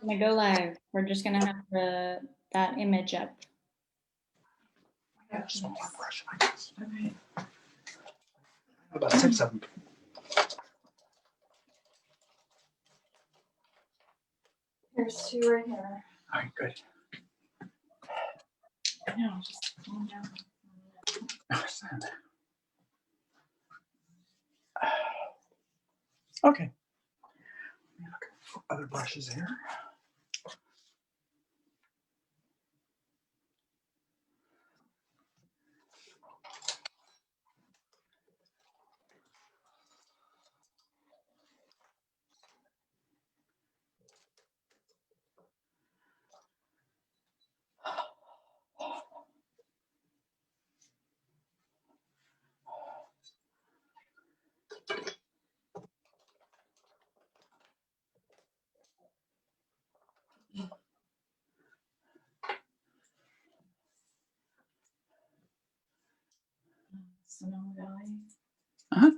gonna go live. We're just gonna have that image up. Yeah, just one more brush, I guess. Okay. About 6 of them. There's 2 right here. All right, good. No, just calm down. Okay. Other brushes here. Sonoma Valley. Uh-huh.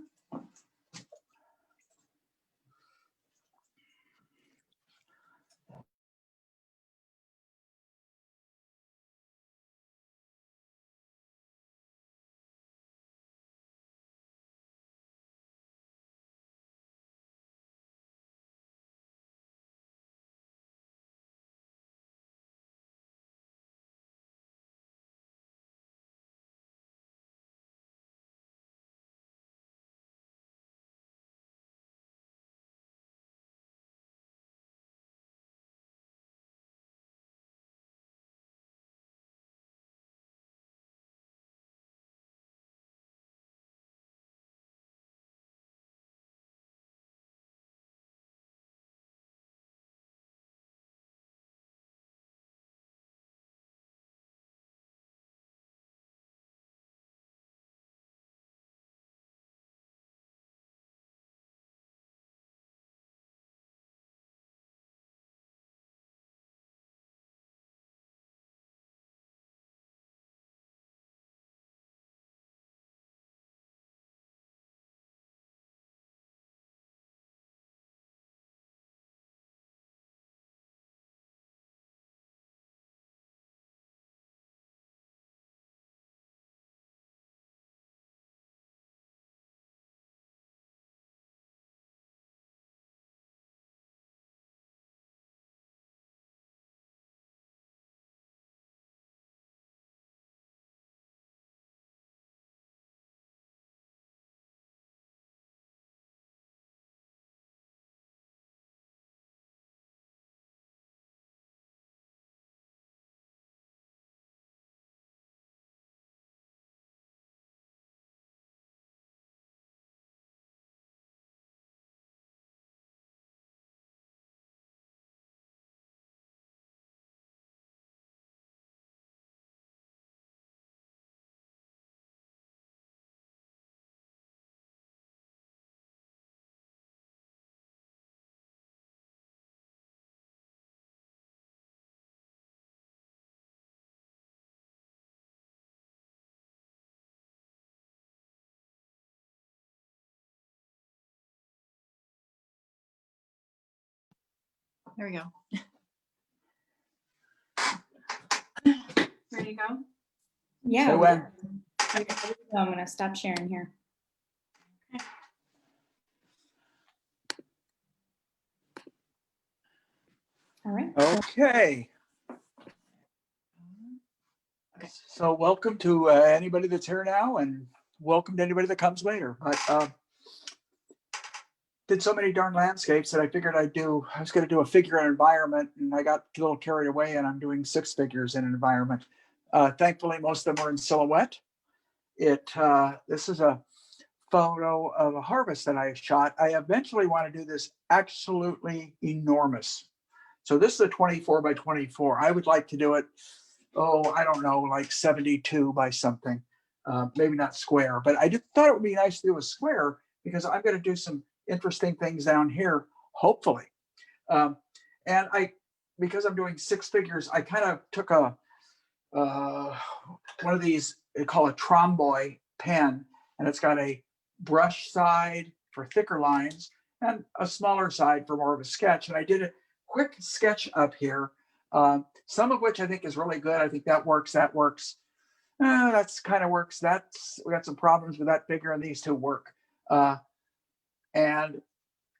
There we go. Ready to go? Yeah. So when? I'm gonna stop sharing here. Okay. All right. Okay. So welcome to anybody that's here now, and welcome to anybody that comes later. But did so many darn landscapes that I figured I was going to do a figure in environment, and I got a little carried away, and I'm doing 6 figures in an environment. Thankfully, most of them are in silhouette. This is a photo of a harvest that I shot. I eventually want to do this absolutely enormous. So this is a 24 by 24. I would like to do it, I don't know, like 72 by something. Maybe not square, but I just thought it would be nice to do a square because I'm going to do some interesting things down here, hopefully. And because I'm doing 6 figures, I kind of took one of these, they call a tromboy pen, and it's got a brush side for thicker lines and a smaller side for more of a sketch. And I did it quick sketch up here, some of which I think is really good. I think that works. That works. That's kind of works. We got some problems with that figure, and these two work. And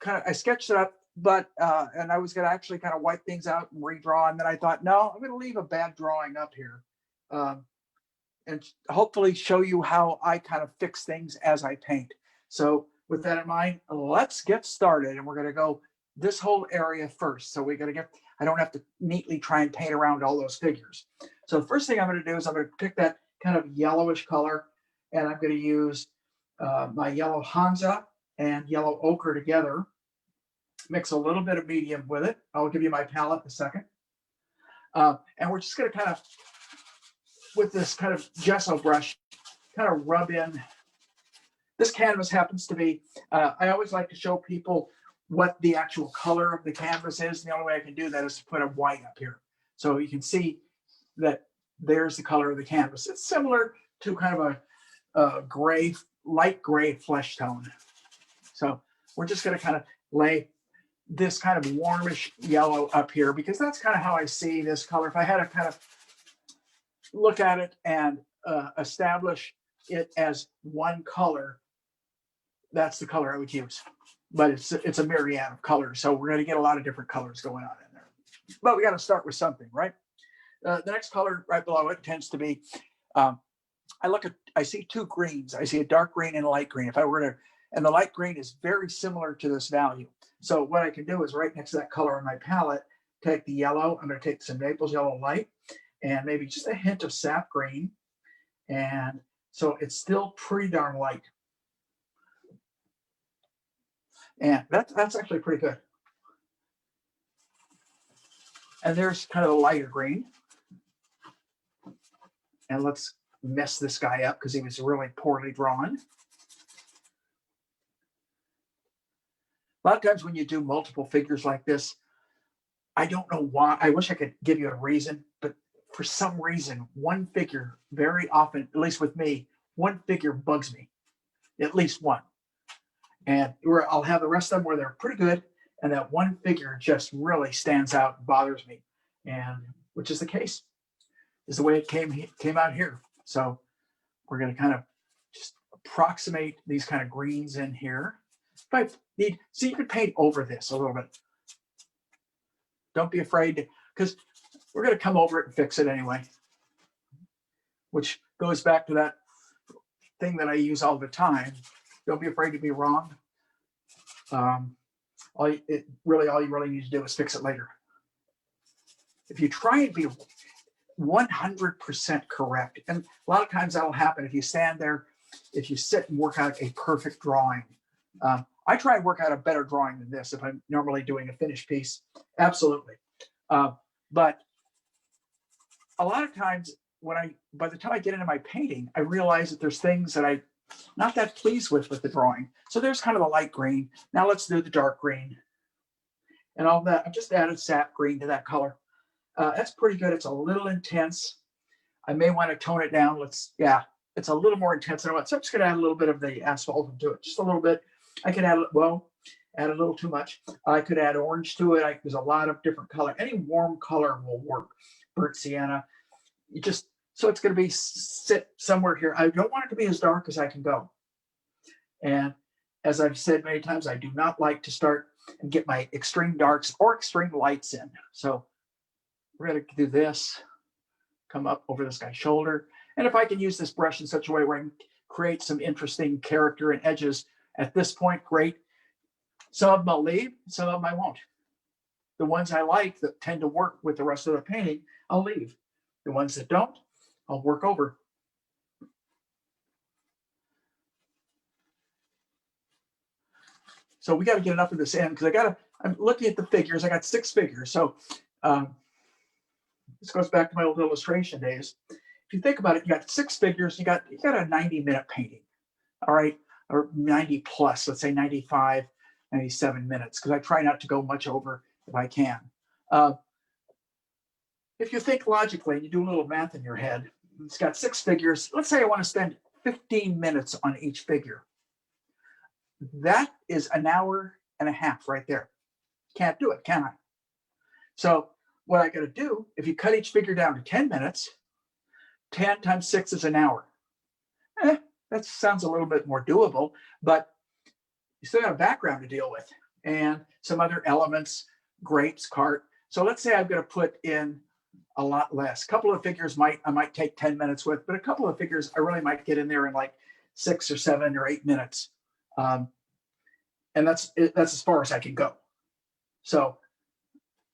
kind of I sketched it up, but and I was going to actually kind of wipe things out and redraw, and then I thought, no, I'm going to leave a bad drawing up here, and hopefully show you how I kind of fix things as I paint. So with that in mind, let's get started, and we're going to go this whole area first. So we're going to get, I don't have to neatly try and paint around all those figures. So the first thing I'm going to do is I'm going to pick that kind of yellowish color, and I'm going to use my yellow Hansa and yellow ochre together. Mix a little bit of medium with it. I'll give you my palette in a second. And we're just going to kind of, with this kind of gesso brush, kind of rub in. This canvas happens to be, I always like to show people what the actual color of the canvas is. And the only way I can do that is to put a white up here. So you can see that there's the color of the canvas. It's similar to kind of a gray, light gray flesh tone. So we're just going to kind of lay this kind of warmish yellow up here, because that's kind of how I see this color. If I had to kind of look at it and establish it as one color, that's the color I would use. But it's a myriad of colors, so we're going to get a lot of different colors going on in there. But we got to start with something, right? The next color right below it tends to be, I see two greens. I see a dark green and a light green. If I were to, and the light green is very similar to this value. So what I can do is right next to that color on my palette, take the yellow. I'm going to take some Naples yellow light and maybe just a hint of sap green. And so it's still pretty darn light. And that's actually pretty good. And there's kind of a lighter green. And let's mess this guy up because he was really poorly drawn. A lot of times when you do multiple figures like this, I don't know why. I wish I could give you a reason, but for some reason, one figure very often, at least with me, one figure bugs me, at least one. And I'll have the rest of them where they're pretty good, and that one figure just really stands out and bothers me, and which is the case, is the way it came out here. So we're going to kind of just approximate these kind of greens in here. If I need, see, you can paint over this a little bit. Don't be afraid, because we're going to come over it and fix it anyway, which goes back to that thing that I use all the time. Don't be afraid to be wrong. All you really need to do is fix it later. If you try and be 100% correct, and a lot of times that'll happen if you stand there, if you sit and work out a perfect drawing. I try and work out a better drawing than this if I'm normally doing a finished piece. Absolutely. But a lot of times by the time I get into my painting, I realize that there's things that I'm not that pleased with the drawing. So there's kind of a light green. Now let's do the dark green. And all that, I've just added sap green to that color. That's pretty good. It's a little intense. I may want to tone it down. It's a little more intense than I want. So I'm just going to add a little bit of the asphalt to it, just a little bit. I could add a little too much. I could add orange to it. There's a lot of different color. Any warm color will work. Burnt sienna. So it's going to be sit somewhere here. I don't want it to be as dark as I can go. And as I've said many times, I do not like to start and get my extreme darks or extreme lights in. So we're going to do this, come up over this guy's shoulder. And if I can use this brush in such a way where I can create some interesting character and edges at this point, great. Some of them I'll leave, some of them I won't. The ones I like that tend to work with the rest of the painting, I'll leave. The ones that don't, I'll work over. So we got to get enough of this in because I'm looking at the figures. I got 6 figures. So this goes back to my old illustration days. If you think about it, you got 6 figures. You got a 90-minute painting, all right, or 90 plus. Let's say 95, 97 minutes, because I try not to go much over if I can. If you think logically and you do a little math in your head, it's got 6 figures. Let's say I want to spend 15 minutes on each figure. That is an hour and a half right there. Can't do it, can I? So what I got to do, if you cut each figure down to 10 minutes, 10 times 6 is an hour. That sounds a little bit more doable, but you still got a background to deal with and some other elements, grapes, cart. So let's say I'm going to put in a lot less. A couple of figures I might take 10 minutes with, but a couple of figures I really might get in there in like 6 or 7 or 8 minutes. And that's as far as I can go. So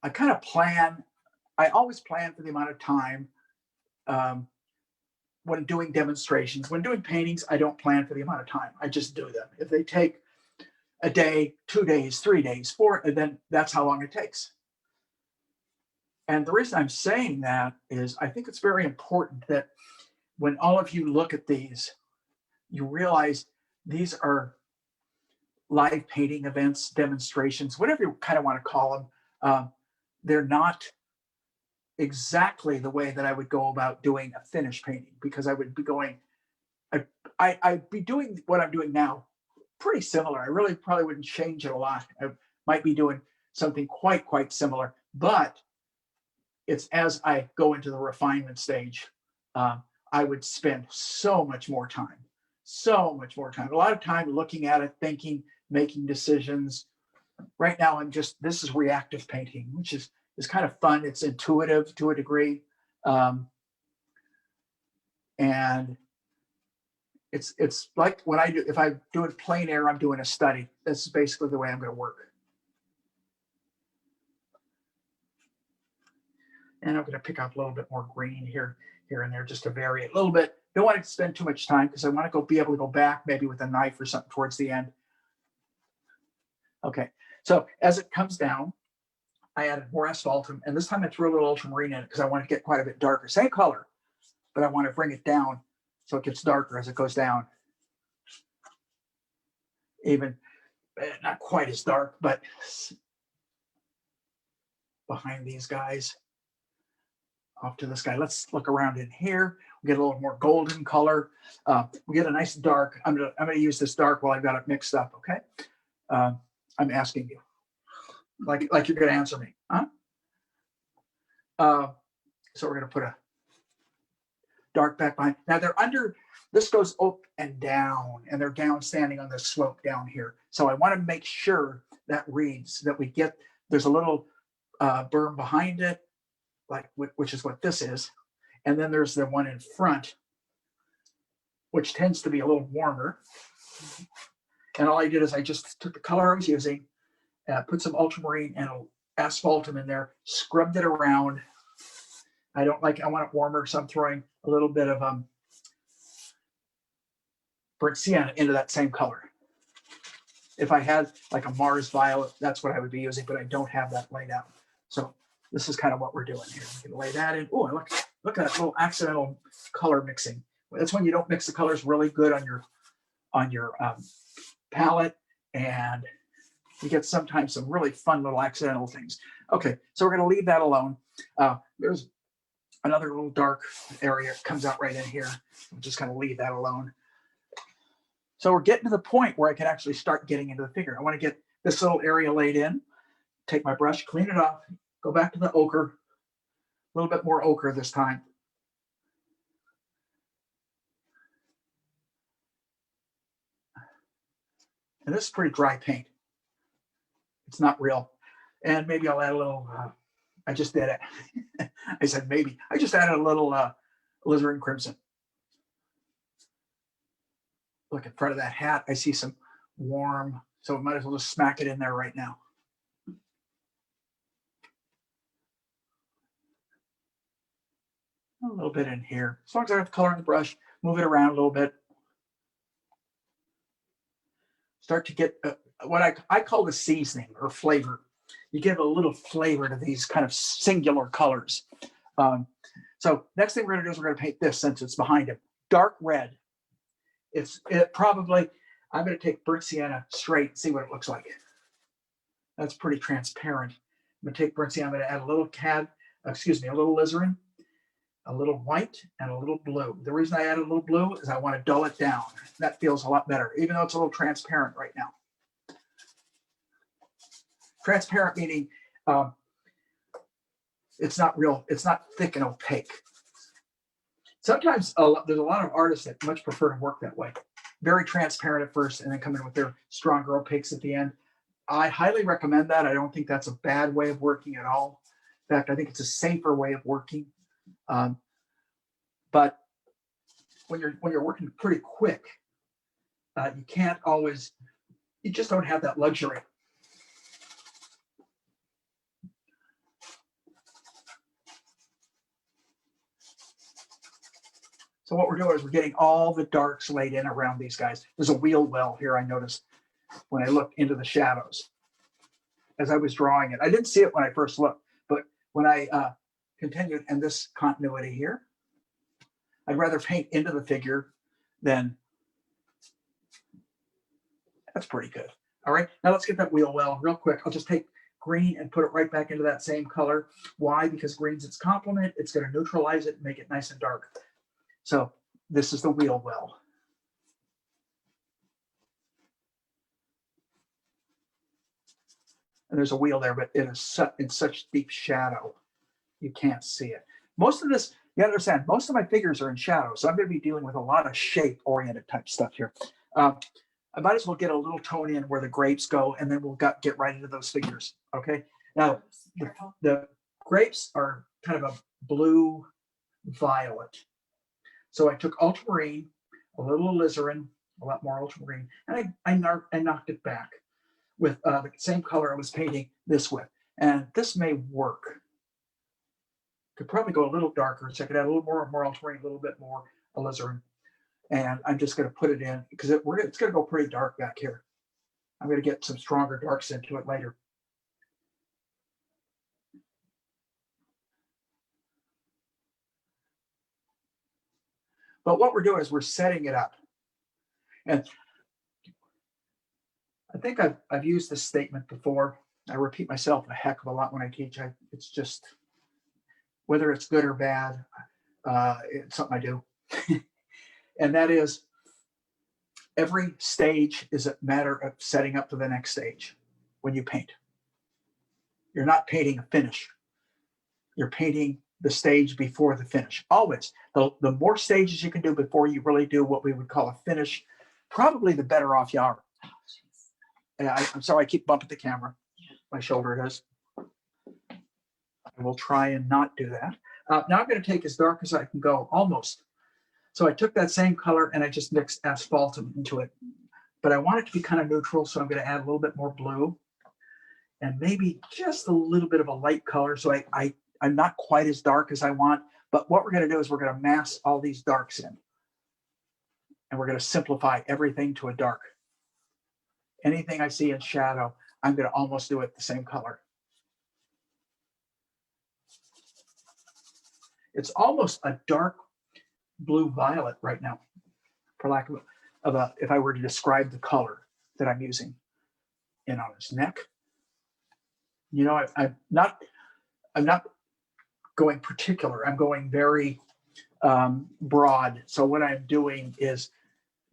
I kind of plan. I always plan for the amount of time when doing demonstrations. When doing paintings, I don't plan for the amount of time. I just do them. If they take a day, 2 days, 3 days, 4, and then that's how long it takes. And the reason I'm saying that is I think it's very important that when all of you look at these, you realize these are live painting events, demonstrations, whatever you kind of want to call them. They're not exactly the way that I would go about doing a finished painting, because I would be going, I'd be doing what I'm doing now pretty similar. I really probably wouldn't change it a lot. I might be doing something quite similar, but it's as I go into the refinement stage, I would spend so much more time. A lot of time looking at it, thinking, making decisions. Right now, this is reactive painting, which is kind of fun. It's intuitive to a degree. And it's like what I do. If I do it plein air, I'm doing a study. This is basically the way I'm going to work. And I'm going to pick up a little bit more green here and there just to vary it a little bit. Don't want to spend too much time because I want to be able to go back maybe with a knife or something towards the end. Okay, so as it comes down, I added more asphaltum, and this time I threw a little ultramarine in it because I want to get quite a bit darker. Same color, but I want to bring it down so it gets darker as it goes down. Even not quite as dark, but behind these guys, off to this guy. Let's look around in here. We get a little more golden color. We get a nice dark. I'm gonna use this dark while I've got it mixed up. Okay. I'm asking you, like you're gonna answer me, huh? So we're gonna put a dark back behind. Now they're under. This goes up and down, and they're down standing on the slope down here. So I want to make sure that reads that we get. There's a little berm behind it, which is what this is, and then there's the one in front, which tends to be a little warmer. And all I did is I just took the color I was using, put some ultramarine and asphaltum in there, scrubbed it around. I want it warmer, so I'm throwing a little bit of burnt sienna into that same color. If I had like a Mars violet, that's what I would be using, but I don't have that laid out. So this is kind of what we're doing here. You can lay that in. Oh, look at that little accidental color mixing. That's when you don't mix the colors really good on your palette, and you get sometimes some really fun little accidental things. Okay, so we're going to leave that alone. There's another little dark area that comes out right in here. I'm just going to leave that alone. So we're getting to the point where I can actually start getting into the figure. I want to get this little area laid in, take my brush, clean it off, go back to the ochre, a little bit more ochre this time. And this is pretty dry paint. It's not real. And maybe I'll add a little, I just did it. I said maybe. I just added a little alizarin crimson. Look in front of that hat. I see some warm, so I might as well just smack it in there right now. A little bit in here. As long as I have the color on the brush, move it around a little bit. Start to get what I call the seasoning or flavor. You give a little flavor to these kind of singular colors. So next thing we're going to do is we're going to paint this since it's behind him. Dark red. I'm going to take burnt sienna straight and see what it looks like. That's pretty transparent. I'm going to take burnt sienna. I'm going to add a little alizarin, a little white, and a little blue. The reason I added a little blue is I want to dull it down. That feels a lot better, even though it's a little transparent right now. Transparent meaning it's not real, it's not thick and opaque. Sometimes there's a lot of artists that much prefer to work that way. Very transparent at first and then come in with their stronger opaques at the end. I highly recommend that. I don't think that's a bad way of working at all. In fact, I think it's a safer way of working. But when you're working pretty quick, you can't always, you just don't have that luxury. So what we're doing is we're getting all the darks laid in around these guys. There's a wheel well here, I noticed when I looked into the shadows as I was drawing it. I didn't see it when I first looked, but when I continued, and this continuity here, I'd rather paint into the figure than, that's pretty good. All right, now let's get that wheel well real quick. I'll just take green and put it right back into that same color. Why? Because green's its complement. It's going to neutralize it and make it nice and dark. So this is the wheel well. And there's a wheel there, but it is in such deep shadow, you can't see it. Most of this, you understand, most of my figures are in shadow, so I'm going to be dealing with a lot of shape-oriented type stuff here. I might as well get a little tone in where the grapes go, and then we'll get right into those figures, okay? Now, the grapes are kind of a blue-violet. So I took ultramarine, a little alizarin, a lot more ultramarine, and I knocked it back with the same color I was painting this with. And this may work. Could probably go a little darker, so I could add a little more ultramarine, a little bit more alizarin. And I'm just going to put it in because it's going to go pretty dark back here. I'm going to get some stronger darks into it later. But what we're doing is we're setting it up. And I think I've used this statement before. I repeat myself a heck of a lot when I teach. It's just, whether it's good or bad, it's something I do. And that is, every stage is a matter of setting up for the next stage when you paint. You're not painting a finish. You're painting the stage before the finish. Always. The more stages you can do before you really do what we would call a finish, probably the better off you are. I'm sorry, I keep bumping the camera. My shoulder does. I will try and not do that. Now I'm going to take as dark as I can go, almost. So I took that same color and I just mixed asphalt into it. But I want it to be kind of neutral, so I'm going to add a little bit more blue and maybe just a little bit of a light color. So I'm not quite as dark as I want. But what we're going to do is we're going to mass all these darks in. And we're going to simplify everything to a dark. Anything I see in shadow, I'm going to almost do it the same color. It's almost a dark blue violet right now, for lack of a, if I were to describe the color that I'm using in on his neck. You know, I'm not going particular. I'm going very broad. So what I'm doing is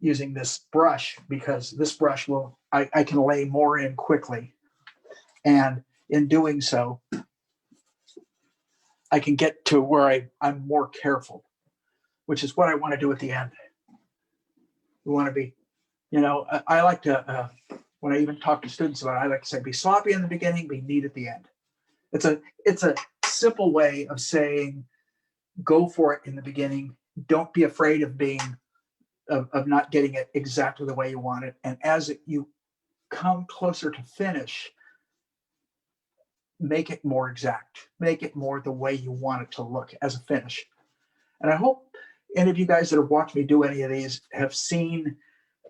using this brush, because this brush will, I can lay more in quickly. And in doing so, I can get to where I'm more careful, which is what I want to do at the end. We want to be, you know, I like to, when I even talk to students about it, I like to say, be sloppy in the beginning, be neat at the end. It's a simple way of saying, go for it in the beginning. Don't be afraid of being, of not getting it exactly the way you want it. And as you come closer to finish, make it more exact, make it more the way you want it to look as a finish. And I hope any of you guys that have watched me do any of these have seen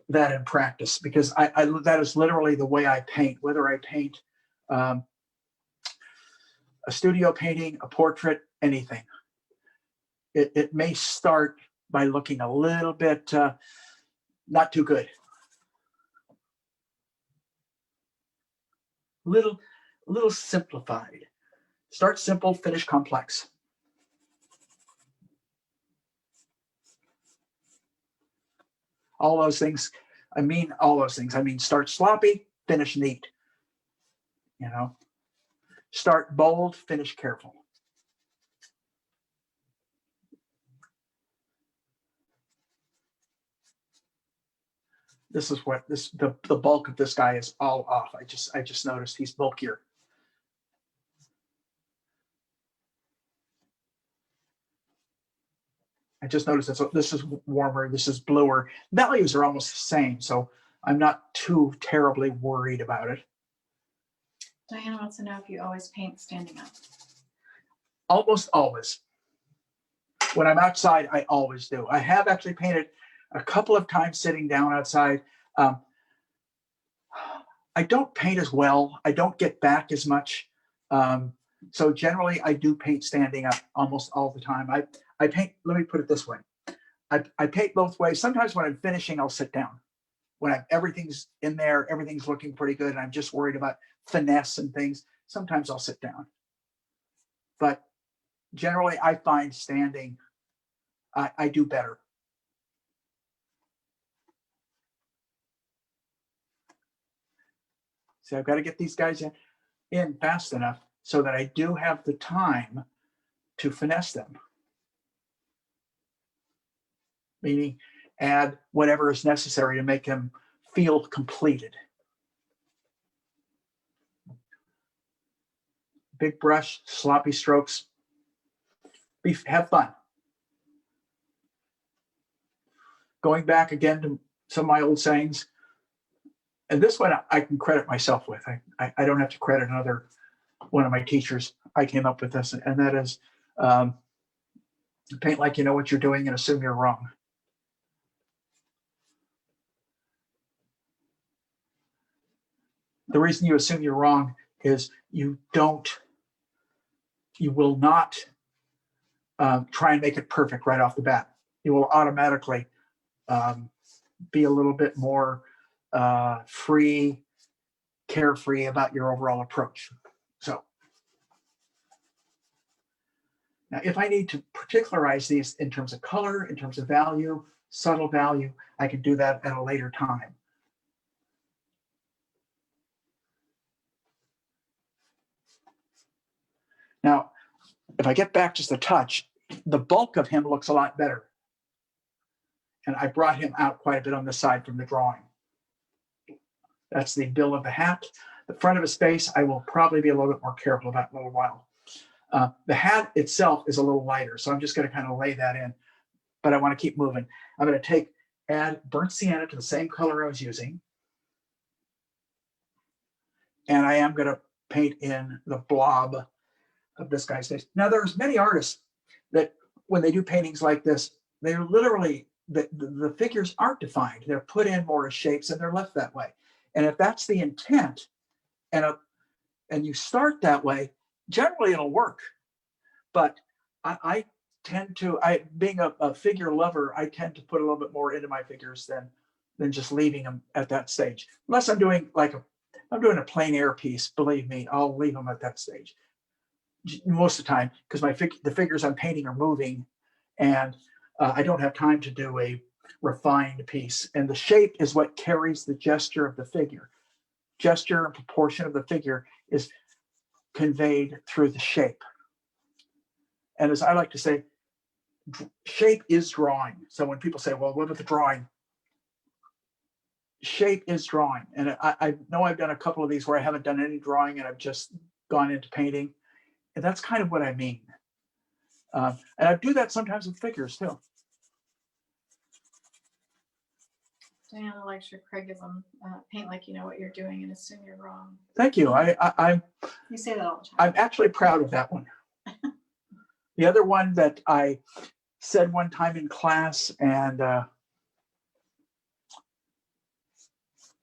that in practice, because that is literally the way I paint, whether I paint a studio painting, a portrait, anything. It may start by looking a little bit not too good. Little simplified. Start simple, finish complex. All those things, I mean all those things. I mean, start sloppy, finish neat. You know, start bold, finish careful. this is what the bulk of this guy is all off. I just noticed he's bulkier. I just noticed that. So this is warmer, this is bluer. Values are almost the same, so I'm not too terribly worried about it. Diana wants to know if you always paint standing up. Almost always. When I'm outside, I always do. I have actually painted a couple of times sitting down outside. I don't paint as well. I don't get back as much. So generally, I do paint standing up almost all the time. I paint, let me put it this way. I paint both ways. Sometimes when I'm finishing, I'll sit down. When everything's in there, everything's looking pretty good, and I'm just worried about finesse and things, sometimes I'll sit down. But generally, I find standing, I do better. So I've got to get these guys in fast enough so that I do have the time to finesse them. Meaning add whatever is necessary to make them feel completed. Big brush, sloppy strokes. Have fun. Going back again to some of my old sayings, and this one I can credit myself with. I don't have to credit another one of my teachers. I came up with this, and that is paint like you know what you're doing and assume you're wrong. The reason you assume you're wrong is you will not try and make it perfect right off the bat. You will automatically be a little bit more free, carefree about your overall approach. So now if I need to particularize these in terms of color, in terms of value, subtle value, I can do that at a later time. Now, if I get back just a touch, the bulk of him looks a lot better. And I brought him out quite a bit on the side from the drawing. That's the bill of the hat. The front of his face, I will probably be a little bit more careful about in a little while. The hat itself is a little lighter, so I'm just going to kind of lay that in. But I want to keep moving. I'm going to add burnt sienna to the same color I was using. And I am going to paint in the blob of this guy's face. Now, there's many artists that when they do paintings like this, they're literally, the figures aren't defined. They're put in more as shapes and they're left that way. And if that's the intent, and you start that way, generally it'll work. But I tend to, being a figure lover, I tend to put a little bit more into my figures than just leaving them at that stage. Unless I'm doing I'm doing a plein air piece, believe me, I'll leave them at that stage most of the time, because the figures I'm painting are moving, and I don't have time to do a refined piece. And the shape is what carries the gesture of the figure. Gesture and proportion of the figure is conveyed through the shape. And as I like to say, shape is drawing. So when people say, well, what about the drawing? Shape is drawing. And I know I've done a couple of these where I haven't done any drawing and I've just gone into painting. And that's kind of what I mean. And I do that sometimes with figures too. Diana likes your criticism. Paint like you know what you're doing and assume you're wrong. Thank you. You say that all the time. I'm actually proud of that one. The other one that I said one time in class, and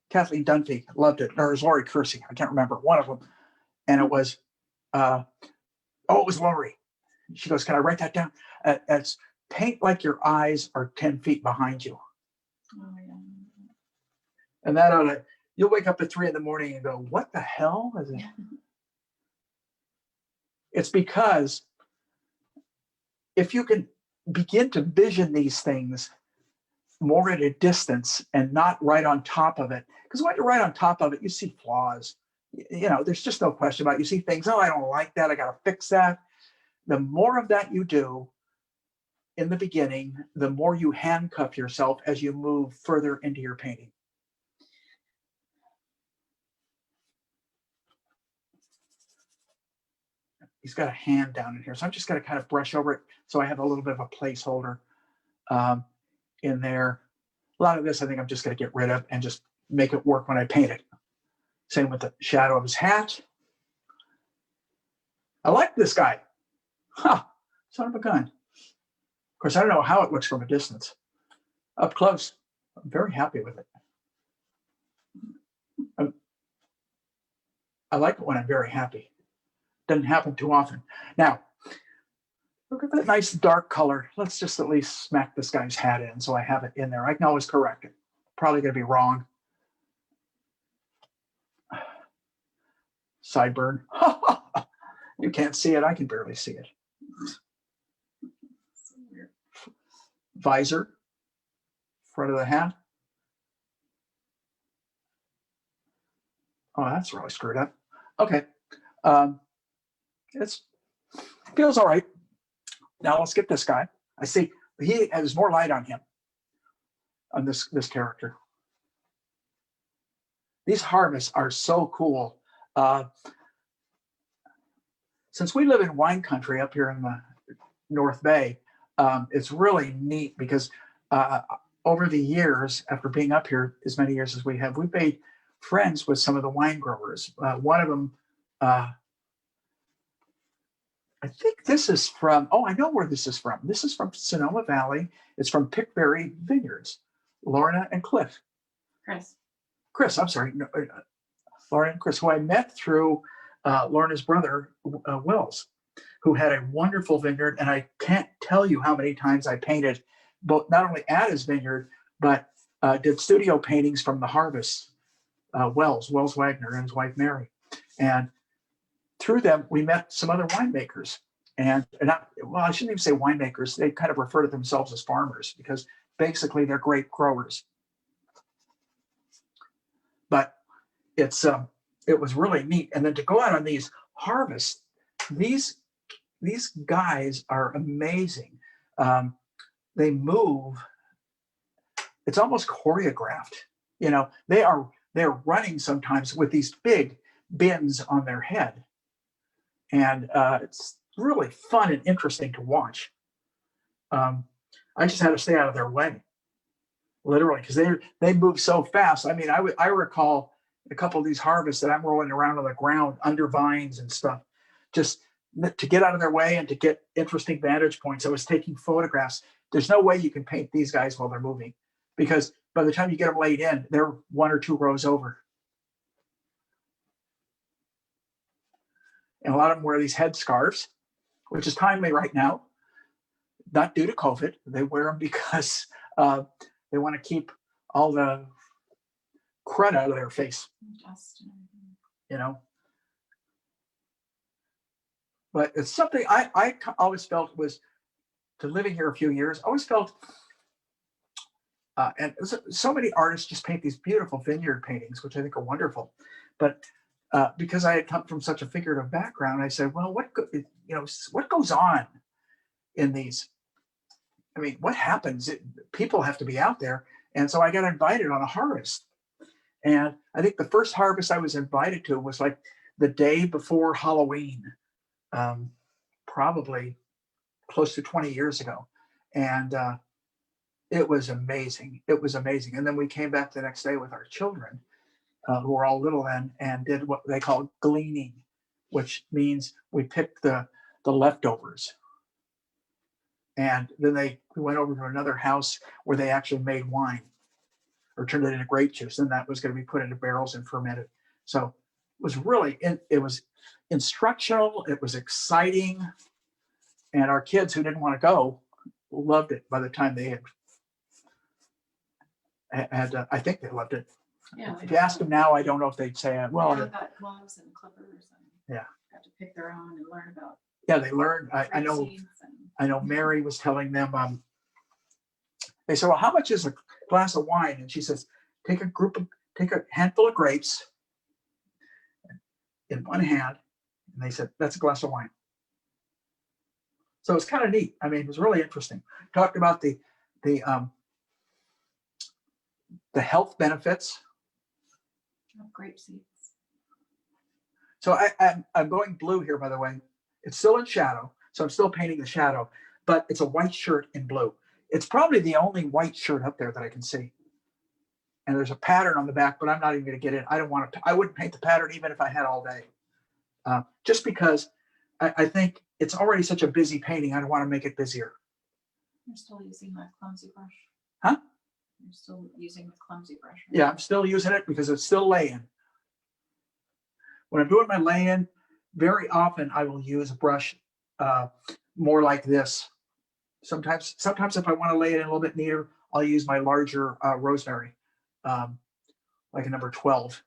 Kathleen Dunphy loved it, or it was Lori Kersey, I can't remember, one of them. And it was, it was Lori. She goes, can I write that down? It's paint like your eyes are 10 feet behind you. Oh, yeah. And that you'll wake up at 3 in the morning and go, what the hell is it? It's because if you can begin to vision these things more at a distance and not right on top of it, because when you're right on top of it, you see flaws. You know, there's just no question about it. You see things, oh, I don't like that, I got to fix that. The more of that you do in the beginning, the more you handcuff yourself as you move further into your painting. he's got a hand down in here. So I'm just going to kind of brush over it so I have a little bit of a placeholder in there. A lot of this I think I'm just going to get rid of and just make it work when I paint it. Same with the shadow of his hat. I like this guy. Huh, son of a gun. Of course, I don't know how it looks from a distance. Up close, I'm very happy with it. I like it when I'm very happy. Doesn't happen too often. Now, look at that nice dark color. Let's just at least smack this guy's hat in so I have it in there. I can always correct it. Probably going to be wrong. Sideburn. You can't see it. I can barely see it. So weird. Visor. Front of the hat. Oh, that's really screwed up. Okay. It feels all right. Now let's get this guy. I see he has more light on him, on this character. These harvests are so cool. Since we live in wine country up here in the North Bay, it's really neat because over the years, after being up here as many years as we have, we've made friends with some of the wine growers. One of them, I think this is from, oh, I know where this is from. This is from Sonoma Valley. It's from Pickberry Vineyards, Lorna and Chris, I'm sorry, no, Lorna and Chris, who I met through Lorna's brother, Wills, who had a wonderful vineyard. And I can't tell you how many times I painted, both not only at his vineyard, but did studio paintings from the harvest. Wells Wagner and his wife, Mary. And through them, we met some other winemakers. And well, I shouldn't even say winemakers. They kind of refer to themselves as farmers because basically they're grape growers. But it was really neat. And then to go out on these harvests, these guys are amazing. They move. It's almost choreographed. You know, they're running sometimes with these big bins on their head. And it's really fun and interesting to watch. I just had to stay out of their way, literally, because they move so fast. I mean, I recall a couple of these harvests that I'm rolling around on the ground under vines and stuff, just to get out of their way and to get interesting vantage points. I was taking photographs. There's no way you can paint these guys while they're moving, because by the time you get them laid in, they're 1 or 2 rows over. And a lot of them wear these head scarves, which is timely right now, not due to COVID. They wear them because they want to keep all the crud out of their face, you know. But it's something I always felt was, to living here a few years, I always felt, and so many artists just paint these beautiful vineyard paintings, which I think are wonderful. But because I had come from such a figurative background, I said, well, what goes on in these? I mean, what happens? People have to be out there. And so I got invited on a harvest. And I think the first harvest I was invited to was like the day before Halloween, probably close to 20 years ago. And it was amazing. It was amazing. And then we came back the next day with our children, who were all little then, and did what they call gleaning, which means we picked the leftovers. And then we went over to another house where they actually made wine or turned it into grape juice. And that was going to be put into barrels and fermented. So it was really, it was instructional. It was exciting. And our kids who didn't want to go loved it by the time they had I think they loved it. Yeah. If you ask them now, I don't know if they'd say, well, they got gloves and clippers and yeah, got to pick their own and learn about. Yeah, they learned. I know Mary was telling them, they said, well, how much is a glass of wine? And she says, take a handful of grapes in one hand. And they said, that's a glass of wine. So it's kind of neat. I mean, it was really interesting. Talked about the health benefits of grape seeds. So I'm going blue here, by the way. It's still in shadow, so I'm still painting the shadow, but it's a white shirt in blue. It's probably the only white shirt up there that I can see. And there's a pattern on the back, but I'm not even going to get in. I don't want to. I wouldn't paint the pattern even if I had all day, just because I think it's already such a busy painting. I don't want to make it busier. You're still using that clumsy brush. Huh? You're still using the clumsy brush. Right? Yeah, I'm still using it because it's still laying. When I'm doing my lay-in, very often I will use a brush more like this. Sometimes if I want to lay it in a little bit neater, I'll use my larger rosemary, like a number 12.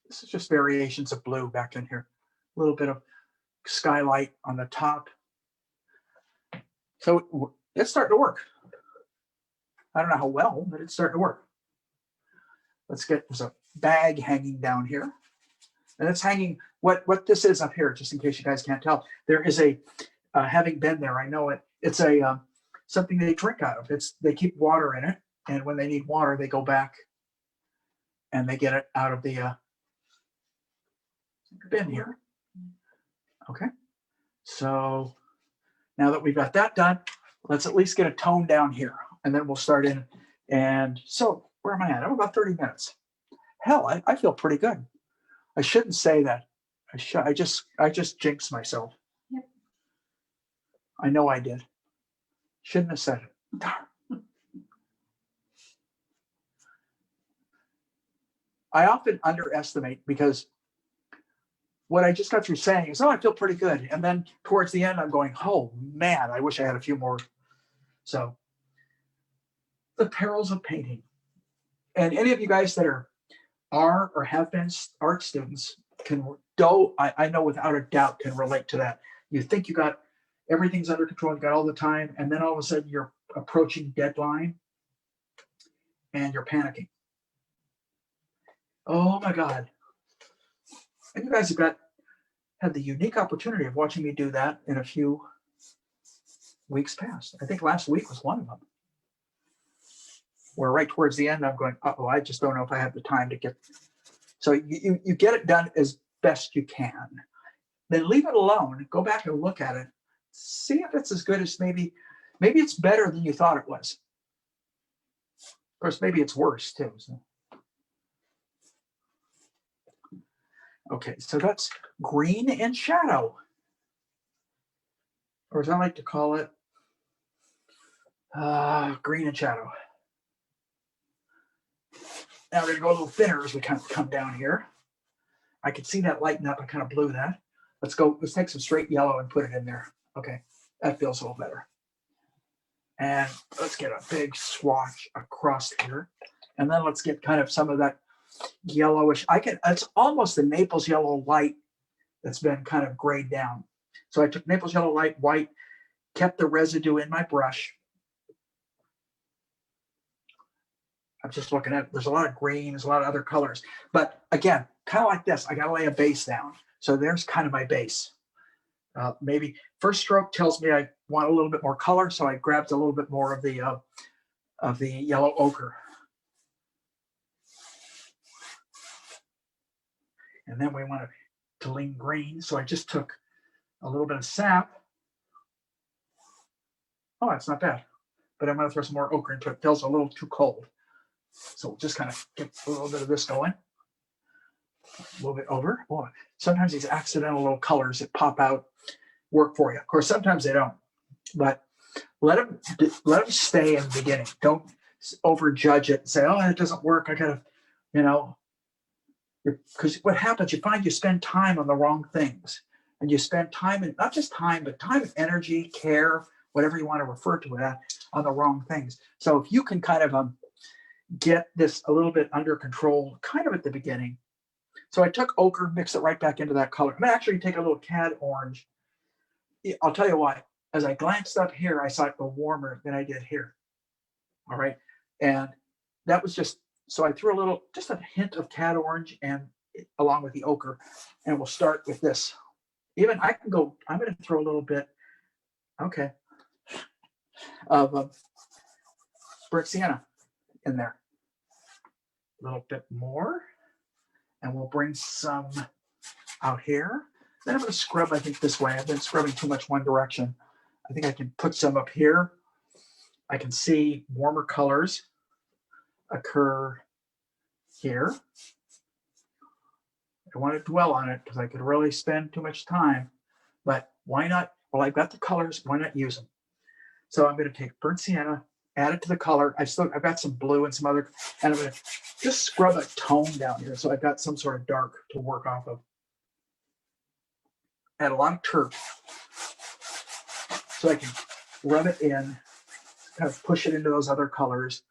This is just variations of blue back in here. A little bit of skylight on the top. So it's starting to work. I don't know how well, but it's starting to work. There's a bag hanging down here. And it's hanging, what this is up here, just in case you guys can't tell, there is a, having been there, I know it, it's a, something they drink out of. They keep water in it. And when they need water, they go back and they get it out of the bin here. Okay. So now that we've got that done, let's at least get a tone down here and then we'll start in. And so where am I at? I'm about 30 minutes. Hell, I feel pretty good. I shouldn't say that. I just jinxed myself. Yep. I know I did. Shouldn't have said it. Darn. I often underestimate because what I just got through saying is, oh, I feel pretty good. And then towards the end, I'm going, oh man, I wish I had a few more. So the perils of painting. And any of you guys that are or have been art students I know without a doubt can relate to that. You think you got everything's under control, you got all the time, and then all of a sudden you're approaching deadline and you're panicking. Oh my God. And you guys have had the unique opportunity of watching me do that in a few weeks past. I think last week was one of them. Where right towards the end, I'm going, uh-oh, I just don't know if I have the time to get. So you get it done as best you can. Then leave it alone, go back and look at it, see if it's as good as maybe it's better than you thought it was. Of course, maybe it's worse too. So. Okay, so that's green and shadow. Or as I like to call it, green and shadow. Now we're gonna go a little thinner as we kind of come down here. I could see that lighten up. I kind of blew that. Let's take some straight yellow and put it in there. Okay, that feels a little better. And let's get a big swatch across here. And then let's get kind of some of that yellowish. It's almost the Naples yellow light that's been kind of grayed down. So I took Naples yellow light, white, kept the residue in my brush. I'm just looking at, there's a lot of green, there's a lot of other colors. But again, kind of like this, I got to lay a base down. So there's kind of my base. Maybe first stroke tells me I want a little bit more color, so I grabbed a little bit more of the yellow ochre. And then we want to lean green, so I just took a little bit of sap. Oh, it's not bad. But I'm going to throw some more ochre into it. It feels a little too cold. So we'll just kind of get a little bit of this going. Move it over. Boy, sometimes these accidental little colors that pop out work for you. Of course, sometimes they don't. But let them stay in the beginning. Don't overjudge it and say, oh, it doesn't work. I got to, because what happens, you find you spend time on the wrong things. And you spend time, and not just time, but time and energy, care, whatever you want to refer to it on the wrong things. So if you can kind of get this a little bit under control, kind of at the beginning. So I took ochre, mixed it right back into that color. I'm actually take a little cad orange. I'll tell you why. As I glanced up here, I saw it go warmer than I did here. All right. And that was just, so I threw just a hint of cad orange and along with the ochre. And we'll start with this. Even I'm going to throw a little bit, okay, of burnt sienna in there. A little bit more. And we'll bring some out here. Then I'm going to scrub, I think, this way. I've been scrubbing too much one direction. I think I can put some up here. I can see warmer colors occur here. I don't want to dwell on it because I could really spend too much time, but why not? Well, I've got the colors, why not use them? So I'm going to take burnt sienna, add it to the color. I've got some blue and some other, and I'm going to just scrub a tone down here. So I've got some sort of dark to work off of. Add a lot of turf so I can rub it in, kind of push it into those other colors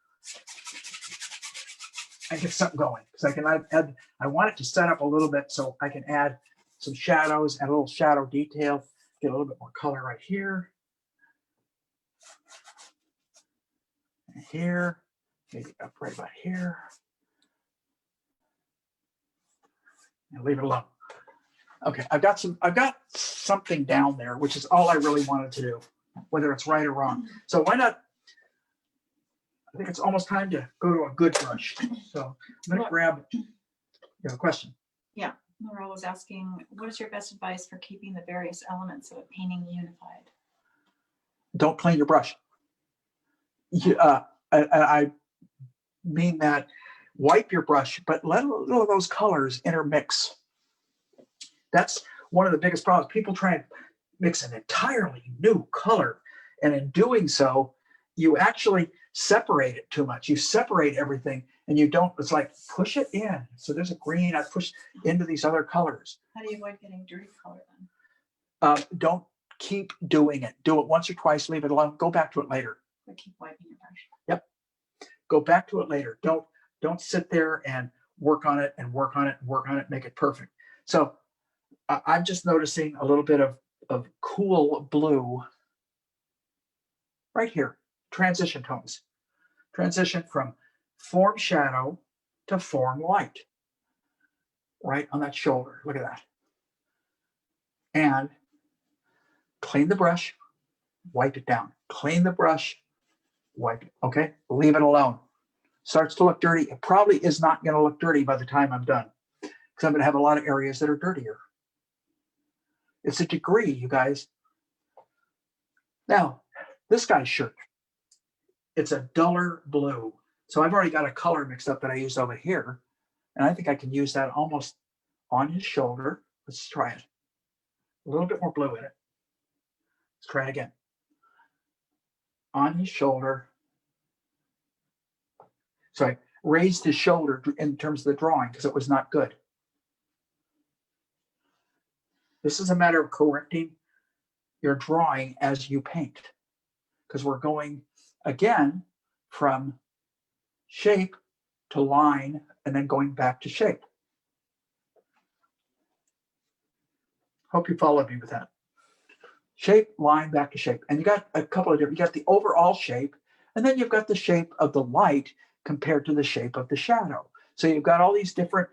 and get something going. Because I can add, I want it to set up a little bit so I can add some shadows and a little shadow detail, get a little bit more color right here. And here, maybe up right about here. And leave it alone. Okay, I've got something down there, which is all I really wanted to do, whether it's right or wrong. So why not? I think it's almost time to go to a good brush. So I'm going to grab. You have a question? Yeah, Laura was asking, what is your best advice for keeping the various elements of a painting unified? Don't clean your brush. I mean that wipe your brush, but let a little of those colors intermix. That's one of the biggest problems. People try and mix an entirely new color, and in doing so, you actually separate it too much. You separate everything, and you don't. It's like push it in. So there's a green. I push into these other colors. How do you avoid getting dirty color then? Don't keep doing it. Do it once or twice. Leave it alone. Go back to it later. Or keep wiping your brush. Yep. Go back to it later. Don't sit there and work on it and work on it and work on it. Make it perfect. So I'm just noticing a little bit of cool blue right here. Transition tones. Transition from form shadow to form light. Right on that shoulder. Look at that. And clean the brush, wipe it down. Clean the brush, wipe it. Okay? Leave it alone. Starts to look dirty. It probably is not going to look dirty by the time I'm done, because I'm going to have a lot of areas that are dirtier. It's a degree, you guys. Now, this guy's shirt, it's a duller blue. So I've already got a color mixed up that I used over here. And I think I can use that almost on his shoulder. Let's try it. A little bit more blue in it. Let's try it again. On his shoulder. So I raised his shoulder in terms of the drawing because it was not good. This is a matter of correcting your drawing as you paint, because we're going again from shape to line and then going back to shape. Hope you followed me with that. Shape, line, back to shape. And you got a couple of different, you got the overall shape, and then you've got the shape of the light compared to the shape of the shadow. So you've got all these different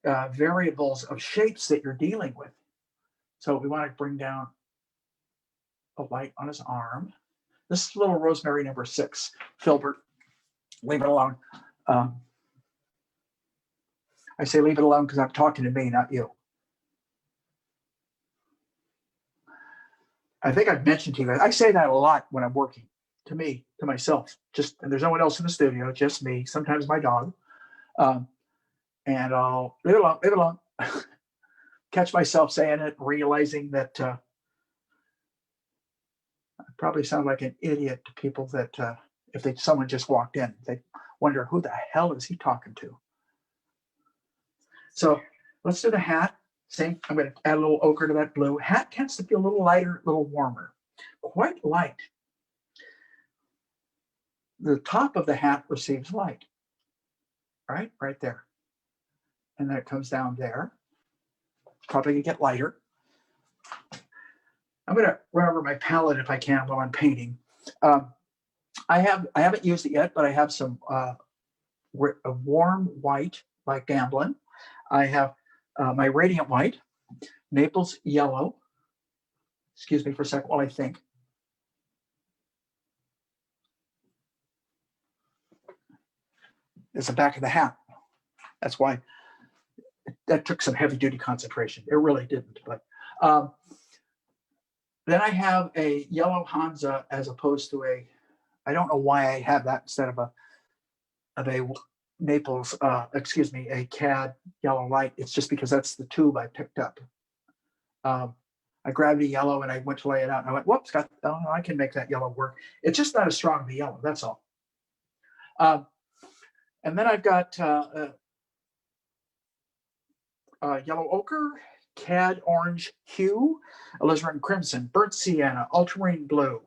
variables of shapes that you're dealing with. So we want to bring down a light on his arm. This is little rosemary number 6, Filbert. Leave it alone. I say leave it alone because I'm talking to me, not you. I think I've mentioned to you guys, I say that a lot when I'm working, to me, to myself, and there's no one else in the studio, just me, sometimes my dog. And I'll leave it alone. Catch myself saying it, realizing that I probably sound like an idiot to people that if someone just walked in, they wonder who the hell is he talking to. So let's do the hat. Same, I'm going to add a little ochre to that blue. Hat tends to be a little lighter, a little warmer, quite light. The top of the hat receives light, right there. And then it comes down there. Probably gonna get lighter. I'm going to run over my palette if I can while I'm painting. I haven't used it yet, but I have some a warm white like Gamblin. I have my radiant white, Naples yellow. Excuse me for a second while I think. It's the back of the hat. That's why that took some heavy duty concentration. It really didn't, but Then I have a yellow Hansa as opposed to a, I don't know why I have that instead of a Naples, excuse me, a CAD yellow light. It's just because that's the tube I picked up. I grabbed a yellow and I went to lay it out and I went, whoops, oh, no, I can make that yellow work. It's just not as strong of a yellow, that's all. And then I've got yellow ochre, cad orange hue, alizarin crimson, burnt sienna, ultramarine blue,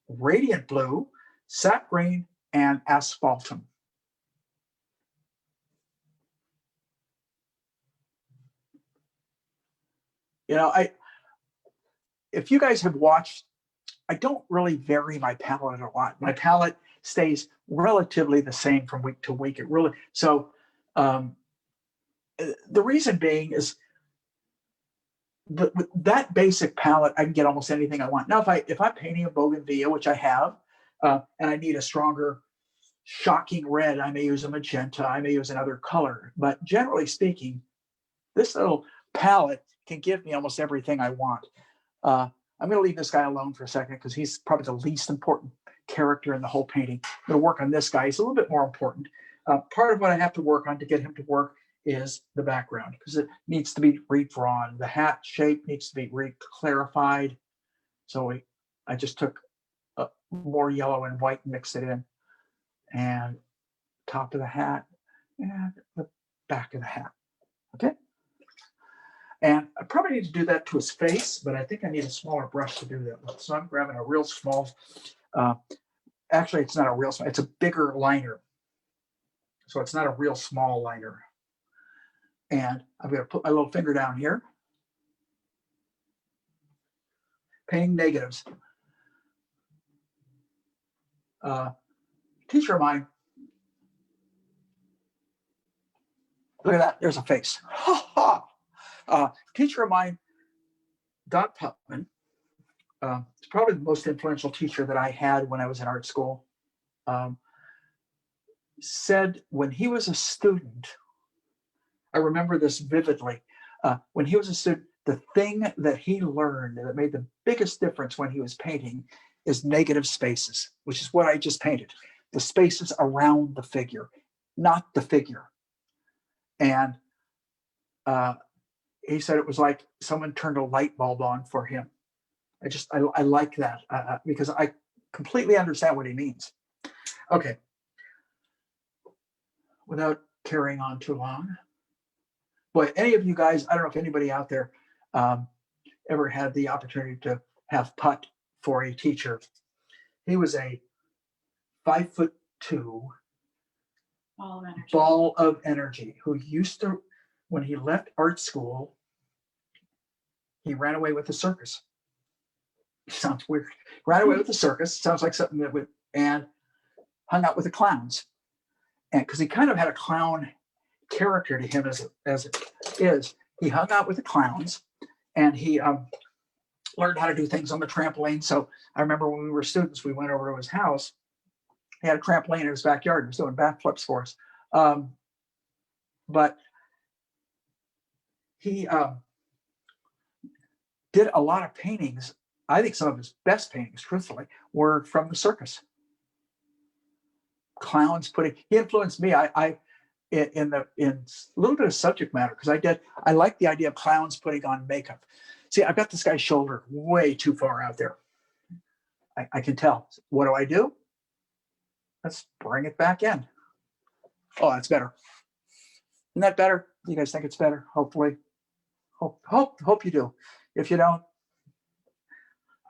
radiant blue, sap green, and asphaltum. You know, if you guys have watched, I don't really vary my palette a lot. My palette stays relatively the same from week to week. It really, so the reason being is with that basic palette, I can get almost anything I want. Now, if I'm painting a bougainvillea, which I have, and I need a stronger, shocking red, I may use a magenta, I may use another color. But generally speaking, this little palette can give me almost everything I want. I'm going to leave this guy alone for a second because he's probably the least important character in the whole painting. I'm going to work on this guy. He's a little bit more important. Part of what I have to work on to get him to work is the background because it needs to be redrawn. The hat shape needs to be clarified. So I just took more yellow and white and mixed it in. And top of the hat and the back of the hat. Okay. And I probably need to do that to his face, but I think I need a smaller brush to do that with. So I'm grabbing a real small, actually it's not a real small, it's a bigger liner. So it's not a real small liner. And I'm going to put my little finger down here. Painting negatives. Teacher of mine, look at that, there's a face. Ha ha! Teacher of mine, Don Putman, it's probably the most influential teacher that I had when I was in art school, said when he was a student, I remember this vividly, when he was a student, the thing that he learned that made the biggest difference when he was painting is negative spaces, which is what I just painted. The spaces around the figure, not the figure. And he said it was like someone turned a light bulb on for him. I like that because I completely understand what he means. Okay. Without carrying on too long. Boy, any of you guys, I don't know if anybody out there ever had the opportunity to have Putt for a teacher. He was a 5'2" ball of energy who used to, when he left art school, he ran away with the circus. Sounds weird. Ran away with the circus. Sounds like something that would, and hung out with the clowns. And because he kind of had a clown character to him as it is, he hung out with the clowns and he learned how to do things on the trampoline. So I remember when we were students, we went over to his house. He had a trampoline in his backyard. He was doing backflips for us. But he did a lot of paintings. I think some of his best paintings, truthfully, were from the circus. Clowns he influenced me. In a little bit of subject matter because I like the idea of clowns putting on makeup. See, I've got this guy's shoulder way too far out there. I can tell. What do? Let's bring it back in. Oh, that's better. Isn't that better? You guys think it's better? Hopefully. Hope you do. If you don't,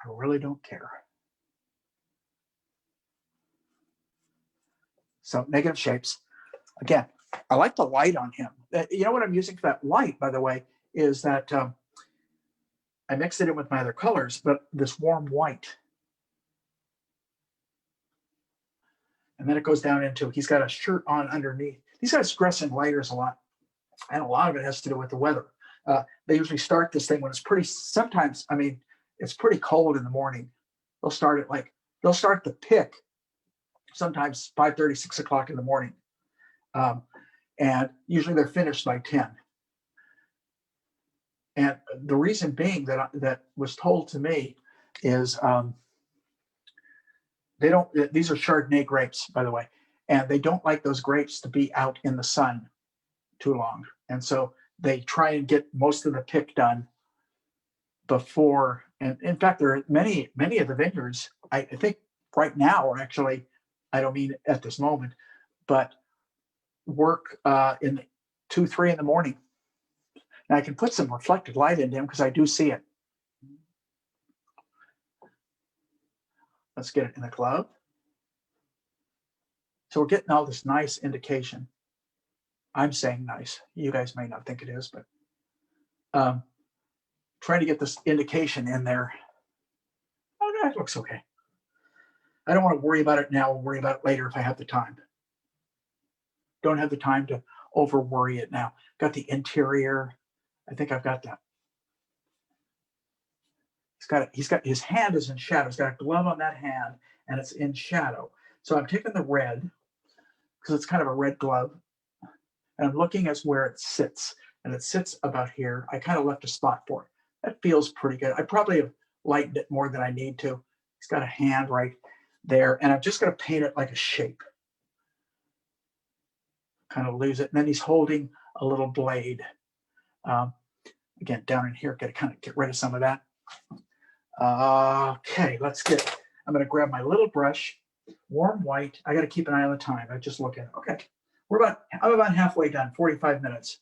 I really don't care. So negative shapes. Again, I like the light on him. You know what I'm using for that light, by the way, is that I mixed it in with my other colors, but this warm white. And then it goes down into, he's got a shirt on underneath. These guys dress in layers a lot. And a lot of it has to do with the weather. They usually start this thing when it's sometimes, I mean, it's pretty cold in the morning. They'll start the pick sometimes 5:30, 6 o'clock in the morning. And usually they're finished by 10. And the reason being that was told to me is they don't, these are Chardonnay grapes, by the way, and they don't like those grapes to be out in the sun too long. And so they try and get most of the pick done before. And in fact, there are many of the vineyards, I think right now are actually, I don't mean at this moment, but work in 2, 3 in the morning. And I can put some reflected light into them because I do see it. Let's get it in the glove. So we're getting all this nice indication. I'm saying nice. You guys may not think it is, but trying to get this indication in there. Oh, that looks okay. I don't want to worry about it now. I'll worry about it later if I have the time. Don't have the time to over worry it now. Got the interior. I think I've got that. He's got his hand is in shadow. He's got a glove on that hand and it's in shadow. So I'm taking the red because it's kind of a red glove. And I'm looking as where it sits. And it sits about here. I kind of left a spot for it. That feels pretty good. I probably have lightened it more than I need to. He's got a hand right there. And I'm just going to paint it like a shape. Kind of lose it. And then he's holding a little blade. Again, down in here, got to kind of get rid of some of that. Okay, I'm going to grab my little brush, warm white. I got to keep an eye on the time. I just look at it. Okay, I'm about halfway done, 45 minutes.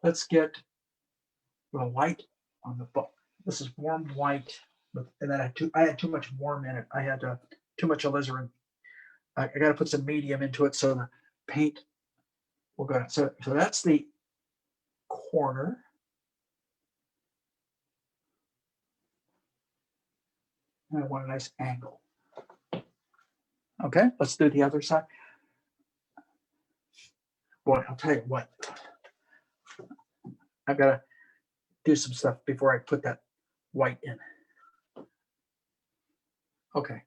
Let's get the light on the book. This is warm white, and then I had too much warm in it. I had too much alizarin. I got to put some medium into it so the paint will go down. So that's the corner. I want a nice angle. Okay, let's do the other side. Boy, I'll tell you what. I've got to do some stuff before I put that white in. Okay.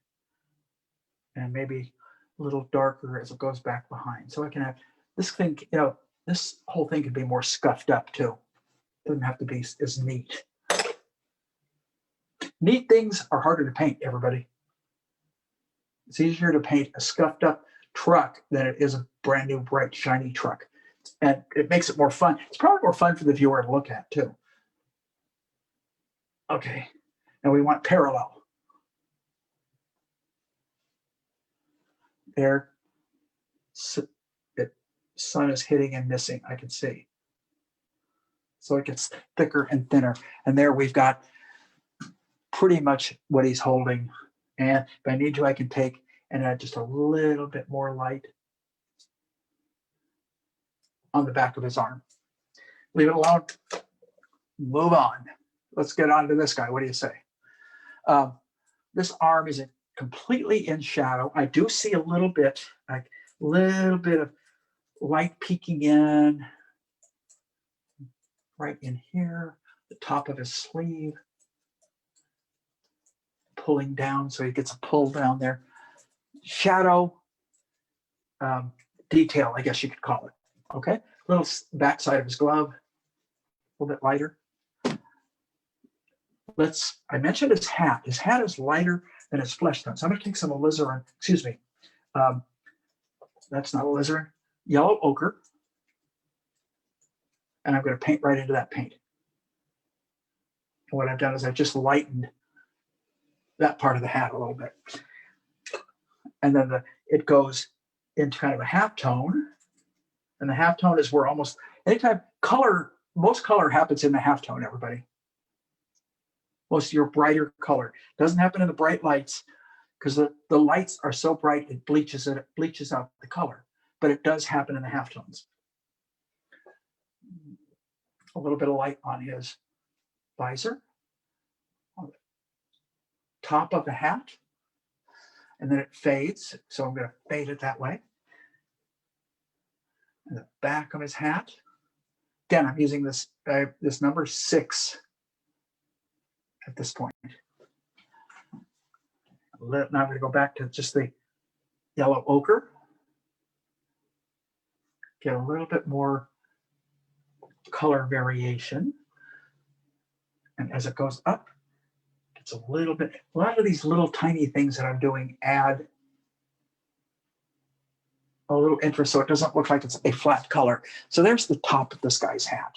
And maybe a little darker as it goes back behind. So I can have this thing, this whole thing could be more scuffed up too. It doesn't have to be as neat. Neat things are harder to paint, everybody. It's easier to paint a scuffed up truck than it is a brand new, bright, shiny truck. And it makes it more fun. It's probably more fun for the viewer to look at too. Okay, and we want parallel. There, the sun is hitting and missing, I can see. So it gets thicker and thinner. And there we've got pretty much what he's holding. And if I need to, I can take and add just a little bit more light on the back of his arm. Leave it alone. Move on. Let's get on to this guy. What do you say? This arm isn't completely in shadow. I do see a little bit of light peeking in right in here, the top of his sleeve, pulling down so he gets a pull down there. Shadow detail, I guess you could call it. Okay, little backside of his glove, a little bit lighter. I mentioned his hat. His hat is lighter than his flesh tone. So I'm going to take some alizarin, excuse me. That's not alizarin, yellow ochre. And I'm going to paint right into that paint. And what I've done is I've just lightened that part of the hat a little bit. And then it goes into kind of a half tone. And the half tone is where almost anytime most color happens in the half tone, everybody. Most of your brighter color. Doesn't happen in the bright lights because the lights are so bright it bleaches out the color. But it does happen in the halftones. A little bit of light on his visor, on the top of the hat, and then it fades. So I'm going to fade it that way. And the back of his hat. Again, I'm using this number 6 at this point. Now I'm going to go back to just the yellow ochre. Get a little bit more color variation. And as it goes up, it's a little bit, a lot of these little tiny things that I'm doing add a little interest so it doesn't look like it's a flat color. So there's the top of this guy's hat.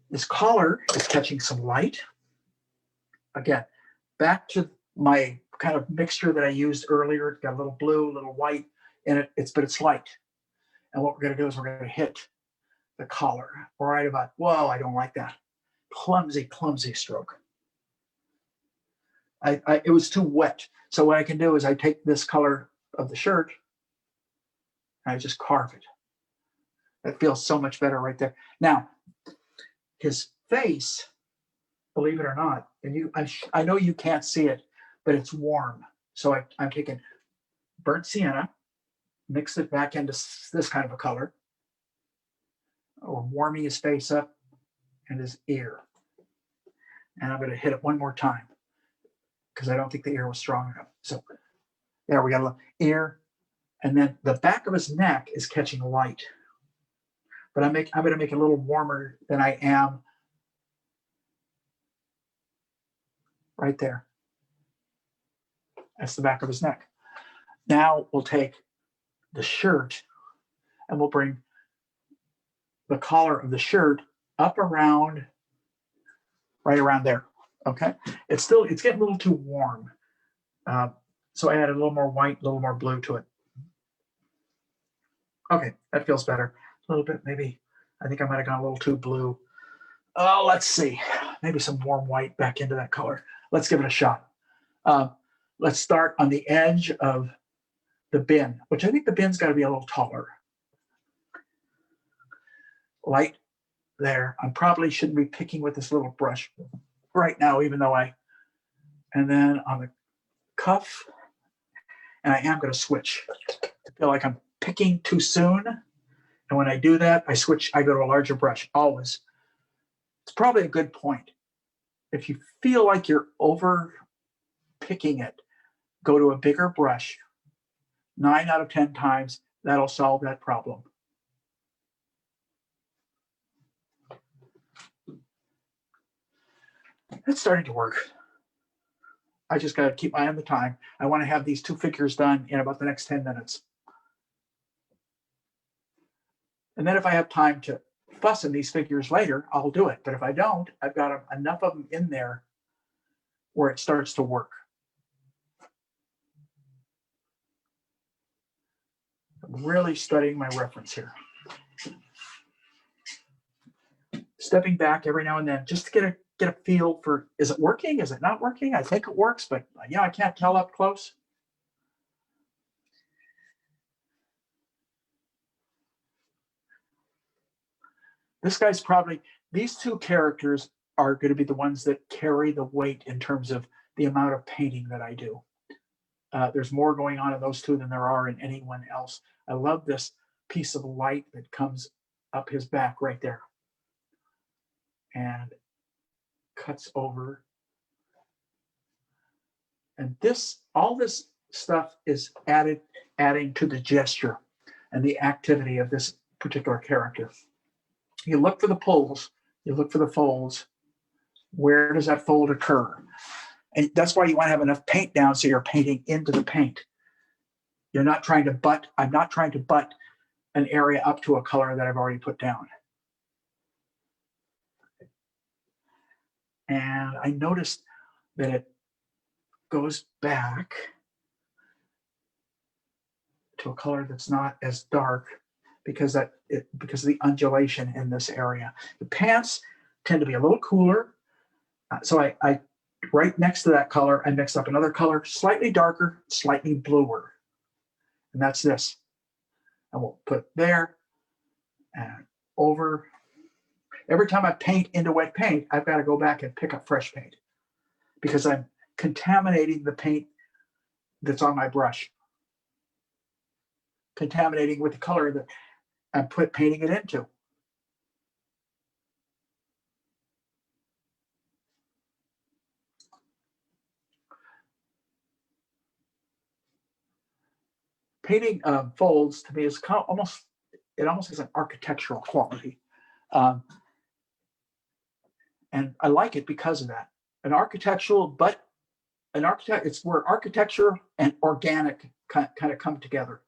This collar is catching some light. Again, back to my kind of mixture that I used earlier. It's got a little blue, a little white in it, but it's light. And what we're going to do is we're going to hit the collar right about, whoa, I don't like that. Clumsy stroke. It was too wet. So what I can do is I take this color of the shirt and I just carve it. That feels so much better right there. Now, his face, believe it or not, and I know you can't see it, but it's warm. So I'm taking burnt sienna, mix it back into this kind of a color, or warming his face up and his ear. And I'm going to hit it one more time because I don't think the ear was strong enough. So there we got a little ear. And then the back of his neck is catching light. But I'm going to make it a little warmer than I am right there. That's the back of his neck. Now we'll take the shirt and we'll bring the collar of the shirt up around, right around there. Okay. It's getting a little too warm. So I added a little more white, a little more blue to it. Okay, that feels better. A little bit, maybe. I think I might have gone a little too blue. Oh, let's see. Maybe some warm white back into that color. Let's give it a shot. Let's start on the edge of the bin, which I think the bin's got to be a little taller. Light there. I probably shouldn't be picking with this little brush right now, even though and then on the cuff, and I am going to switch. I feel like I'm picking too soon. And when I do that, I switch, I go to a larger brush, always. It's probably a good point. If you feel like you're over picking it, go to a bigger brush. 9 out of 10 times, that'll solve that problem. It's starting to work. I just got to keep my eye on the time. I want to have these 2 figures done in about the next 10 minutes. And then if I have time to fuss in these figures later, I'll do it. But if I don't, I've got enough of them in there where it starts to work. I'm really studying my reference here. Stepping back every now and then just to get a feel for, is it working? Is it not working? I think it works, but yeah, I can't tell up close. This guy's probably, these 2 characters are going to be the ones that carry the weight in terms of the amount of painting that I do. There's more going on in those 2 than there are in anyone else. I love this piece of light that comes up his back right there and cuts over. And all this stuff is adding to the gesture and the activity of this particular character. You look for the pulls, you look for the folds. Where does that fold occur? And that's why you want to have enough paint down so you're painting into the paint. You're not trying to butt, I'm not trying to butt an area up to a color that I've already put down. And I noticed that it goes back to a color that's not as dark because of the undulation in this area. The pants tend to be a little cooler. So I right next to that color, I mixed up another color, slightly darker, slightly bluer. And that's this. And we'll put it there and over. Every time I paint into wet paint, I've got to go back and pick up fresh paint because I'm contaminating the paint that's on my brush. Contaminating with the color that I'm painting it into. Painting folds to me is almost it almost has an architectural quality. And I like it because of that. An architectural, but an architect, it's where architecture and organic kind of come together.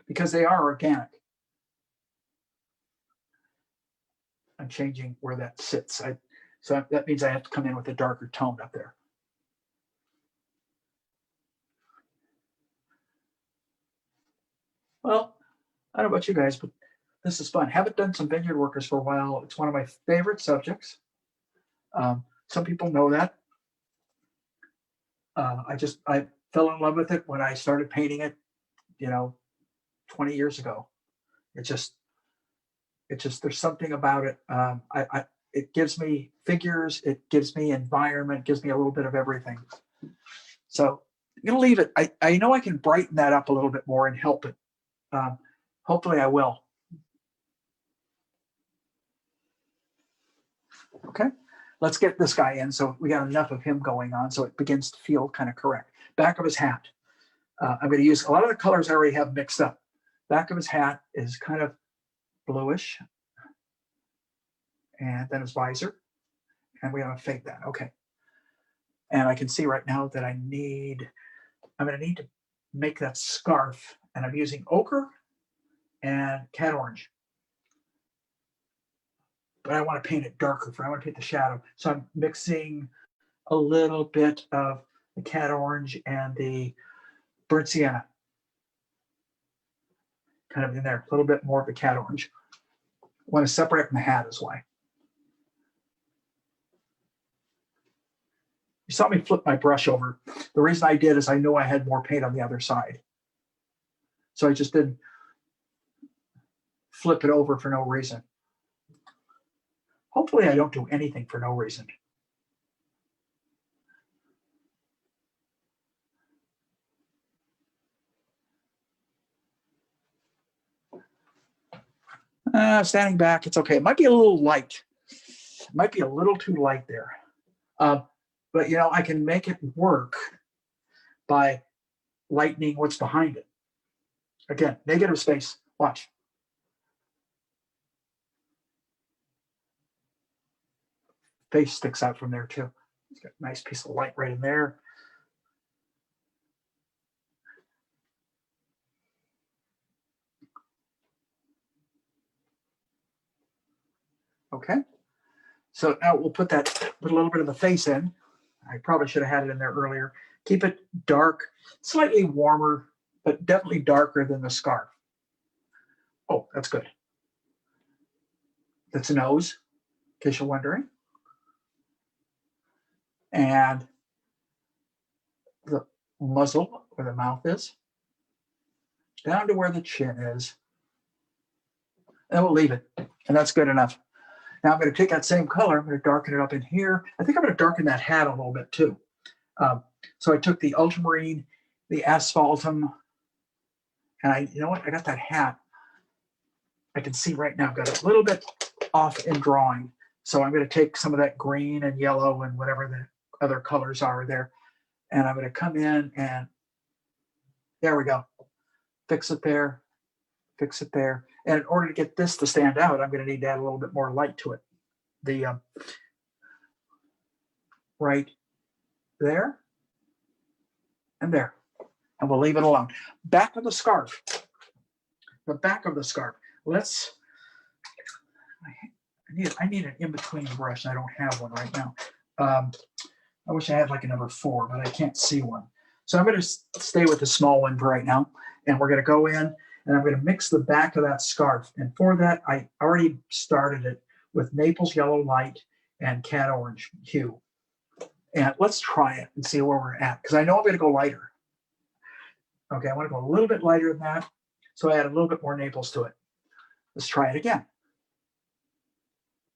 Because they are organic. I'm changing where that sits. So that means I have to come in with a darker tone up there. Well, I don't know about you guys, but this is fun. Haven't done some vineyard workers for a while. It's one of my favorite subjects. Some people know that. I fell in love with it when I started painting it, 20 years ago. There's something about it. It gives me figures, it gives me environment, gives me a little bit of everything. So I'm gonna leave it. I know I can brighten that up a little bit more and help it. Hopefully I will. Okay, let's get this guy in. So we got enough of him going on so it begins to feel kind of correct. Back of his hat. I'm going to use a lot of the colors I already have mixed up. Back of his hat is kind of bluish. And then his visor. And we want to fade that. Okay. And I can see right now that I'm going to need to make that scarf. And I'm using ochre and cat orange. But I want to paint it darker. I want to paint the shadow. So I'm mixing a little bit of the cat orange and the burnt sienna. Kind of in there. A little bit more of the cat orange. I want to separate from the hat is why. You saw me flip my brush over. The reason I did is I knew I had more paint on the other side. So I just didn't flip it over for no reason. Hopefully I don't do anything for no reason. Standing back, it's okay. It might be a little light. It might be a little too light there. But I can make it work by lightening what's behind it. Again, negative space. Watch. Face sticks out from there too. It's got a nice piece of light right in there. Okay. So now we'll put a little bit of the face in. I probably should have had it in there earlier. Keep it dark, slightly warmer, but definitely darker than the scarf. Oh, that's good. That's a nose, in case you're wondering. And the muzzle, where the mouth is, down to where the chin is. And we'll leave it. And that's good enough. Now I'm going to take that same color. I'm going to darken it up in here. I think I'm going to darken that hat a little bit too. So I took the ultramarine, the asphaltum, and you know what? I got that hat. I can see right now I've got a little bit off in drawing. So I'm going to take some of that green and yellow and whatever the other colors are there. And I'm going to come in and there we go. Fix it there. Fix it there. And in order to get this to stand out, I'm going to need to add a little bit more light to it. The right there and there. And we'll leave it alone. Back of the scarf. The back of the scarf. I need an in-between brush. I don't have one right now. I wish I had like a number 4, but I can't see one. So I'm going to stay with the small one for right now. And we're going to go in and I'm going to mix the back of that scarf. And for that, I already started it with Naples yellow light and cat orange hue. And let's try it and see where we're at. Because I know I'm going to go lighter. Okay, I want to go a little bit lighter than that. So I add a little bit more Naples to it. Let's try it again.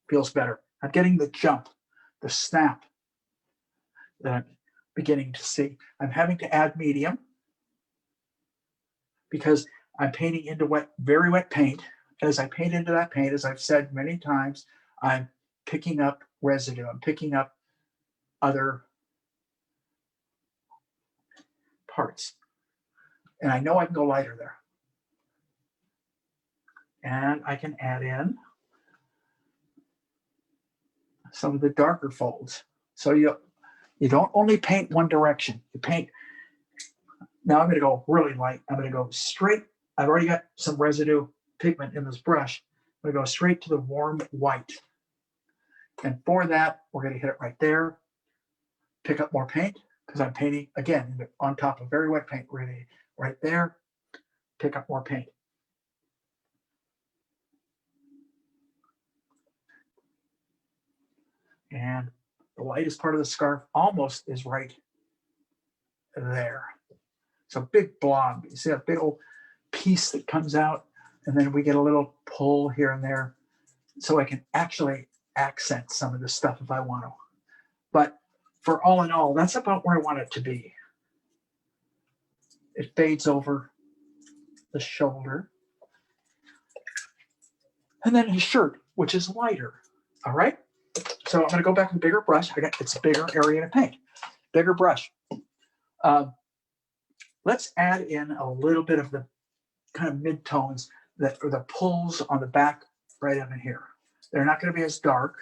Feels better. I'm getting the jump, the snap that I'm beginning to see. I'm having to add medium because I'm painting into very wet paint. As I paint into that paint, as I've said many times, I'm picking up residue. I'm picking up other parts. And I know I can go lighter there. And I can add in some of the darker folds. So you don't only paint one direction. You paint. Now I'm going to go really light. I'm going to go straight. I've already got some residue pigment in this brush. I'm going to go straight to the warm white. And for that, we're going to hit it right there. Pick up more paint because I'm painting again on top of very wet paint. We're going to right there. Pick up more paint. And the lightest part of the scarf almost is right there. So big blob. You see a big old piece that comes out, and then we get a little pull here and there. So I can actually accent some of this stuff if I want to. But for all in all, that's about where I want it to be. It fades over the shoulder. And then his shirt, which is lighter. All right. So I'm going to go back with a bigger brush. It's a bigger area to paint. Bigger brush. Let's add in a little bit of the kind of mid-tones that are the pulls on the back right up in here. They're not going to be as dark.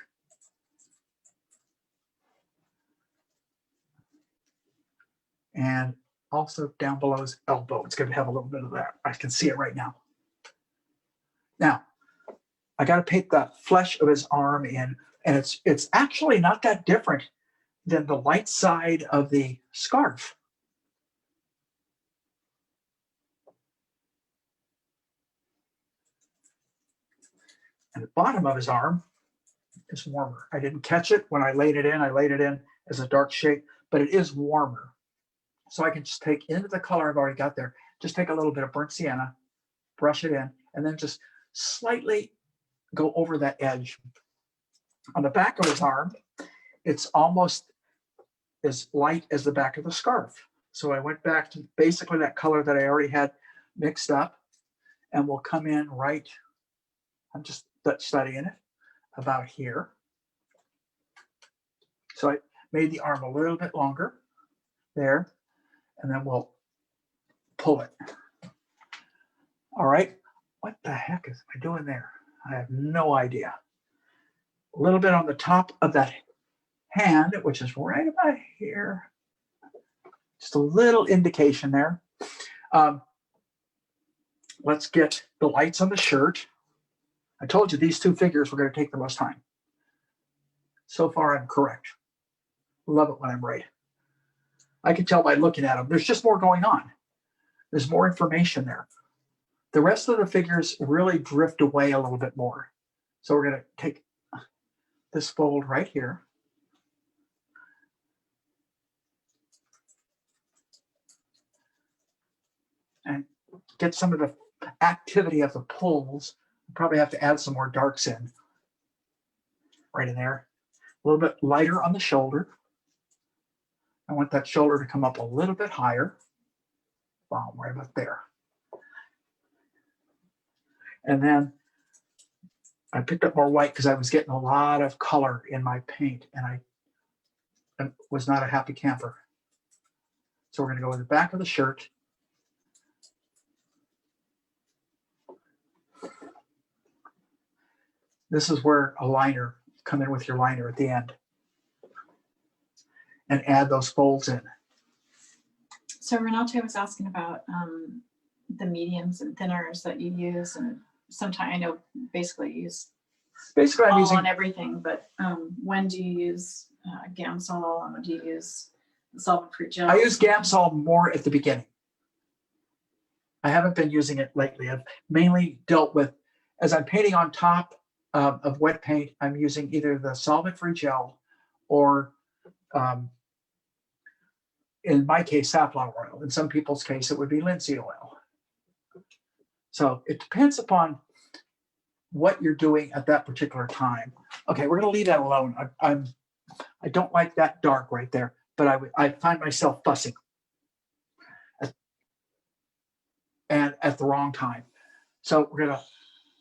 And also down below his elbow, it's going to have a little bit of that. I can see it right now. Now, I got to paint the flesh of his arm in, and it's actually not that different than the light side of the scarf. And the bottom of his arm is warmer. I didn't catch it when I laid it in. I laid it in as a dark shade, but it is warmer. So I can just take into the color I've already got there, just take a little bit of burnt sienna, brush it in, and then just slightly go over that edge. On the back of his arm, it's almost as light as the back of the scarf. So I went back to basically that color that I already had mixed up, and we'll come in right, I'm just studying it, about here. So I made the arm a little bit longer there, and then we'll pull it. All right, what the heck is I doing there? I have no idea. A little bit on the top of that hand, which is right about here. Just a little indication there. Let's get the lights on the shirt. I told you these two figures were going to take the most time. So far, I'm correct. Love it when I'm right. I can tell by looking at them. There's just more going on. There's more information there. The rest of the figures really drift away a little bit more. So we're going to take this fold right here. And get some of the activity of the pulls. Probably have to add some more darks in. Right in there. A little bit lighter on the shoulder. I want that shoulder to come up a little bit higher. Wow, right about there. And then I picked up more white because I was getting a lot of color in my paint, and I was not a happy camper. So we're going to go with the back of the shirt. This is where a liner, come in with your liner at the end and add those folds in. So Renato was asking about the mediums and thinners that you use, and sometimes I know basically you use Basically, I'm all using on everything, but when do you use Gamsol, and when do you use solvent-free gel? I use Gamsol more at the beginning. I haven't been using it lately. I've mainly dealt with, as I'm painting on top of wet paint, I'm using either the solvent-free gel or, in my case, safflower oil. In some people's case, it would be linseed oil. So it depends upon what you're doing at that particular time. Okay, we're going to leave that alone. I don't like that dark right there, but I find myself fussing and at the wrong time. So we're gonna,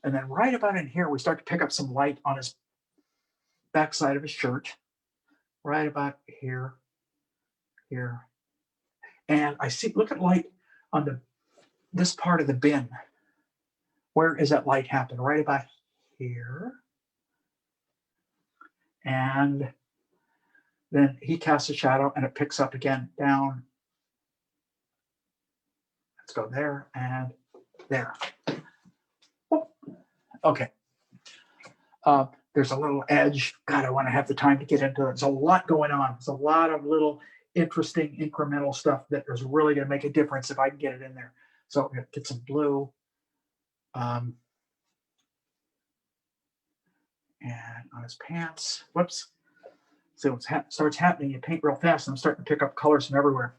and then right about in here, we start to pick up some light on his backside of his shirt, right about here, here. And I see, look at light on this part of the bin where is that light happen? Right about here. And then he casts a shadow and it picks up again down. Let's go there and there. Okay. There's a little edge. God, I want to have the time to get into it. There's a lot going on. There's a lot of little interesting incremental stuff that is really going to make a difference if I can get it in there. So I'm going to get some blue. And on his pants. Whoops. So it starts happening. You paint real fast, and I'm starting to pick up colors from everywhere.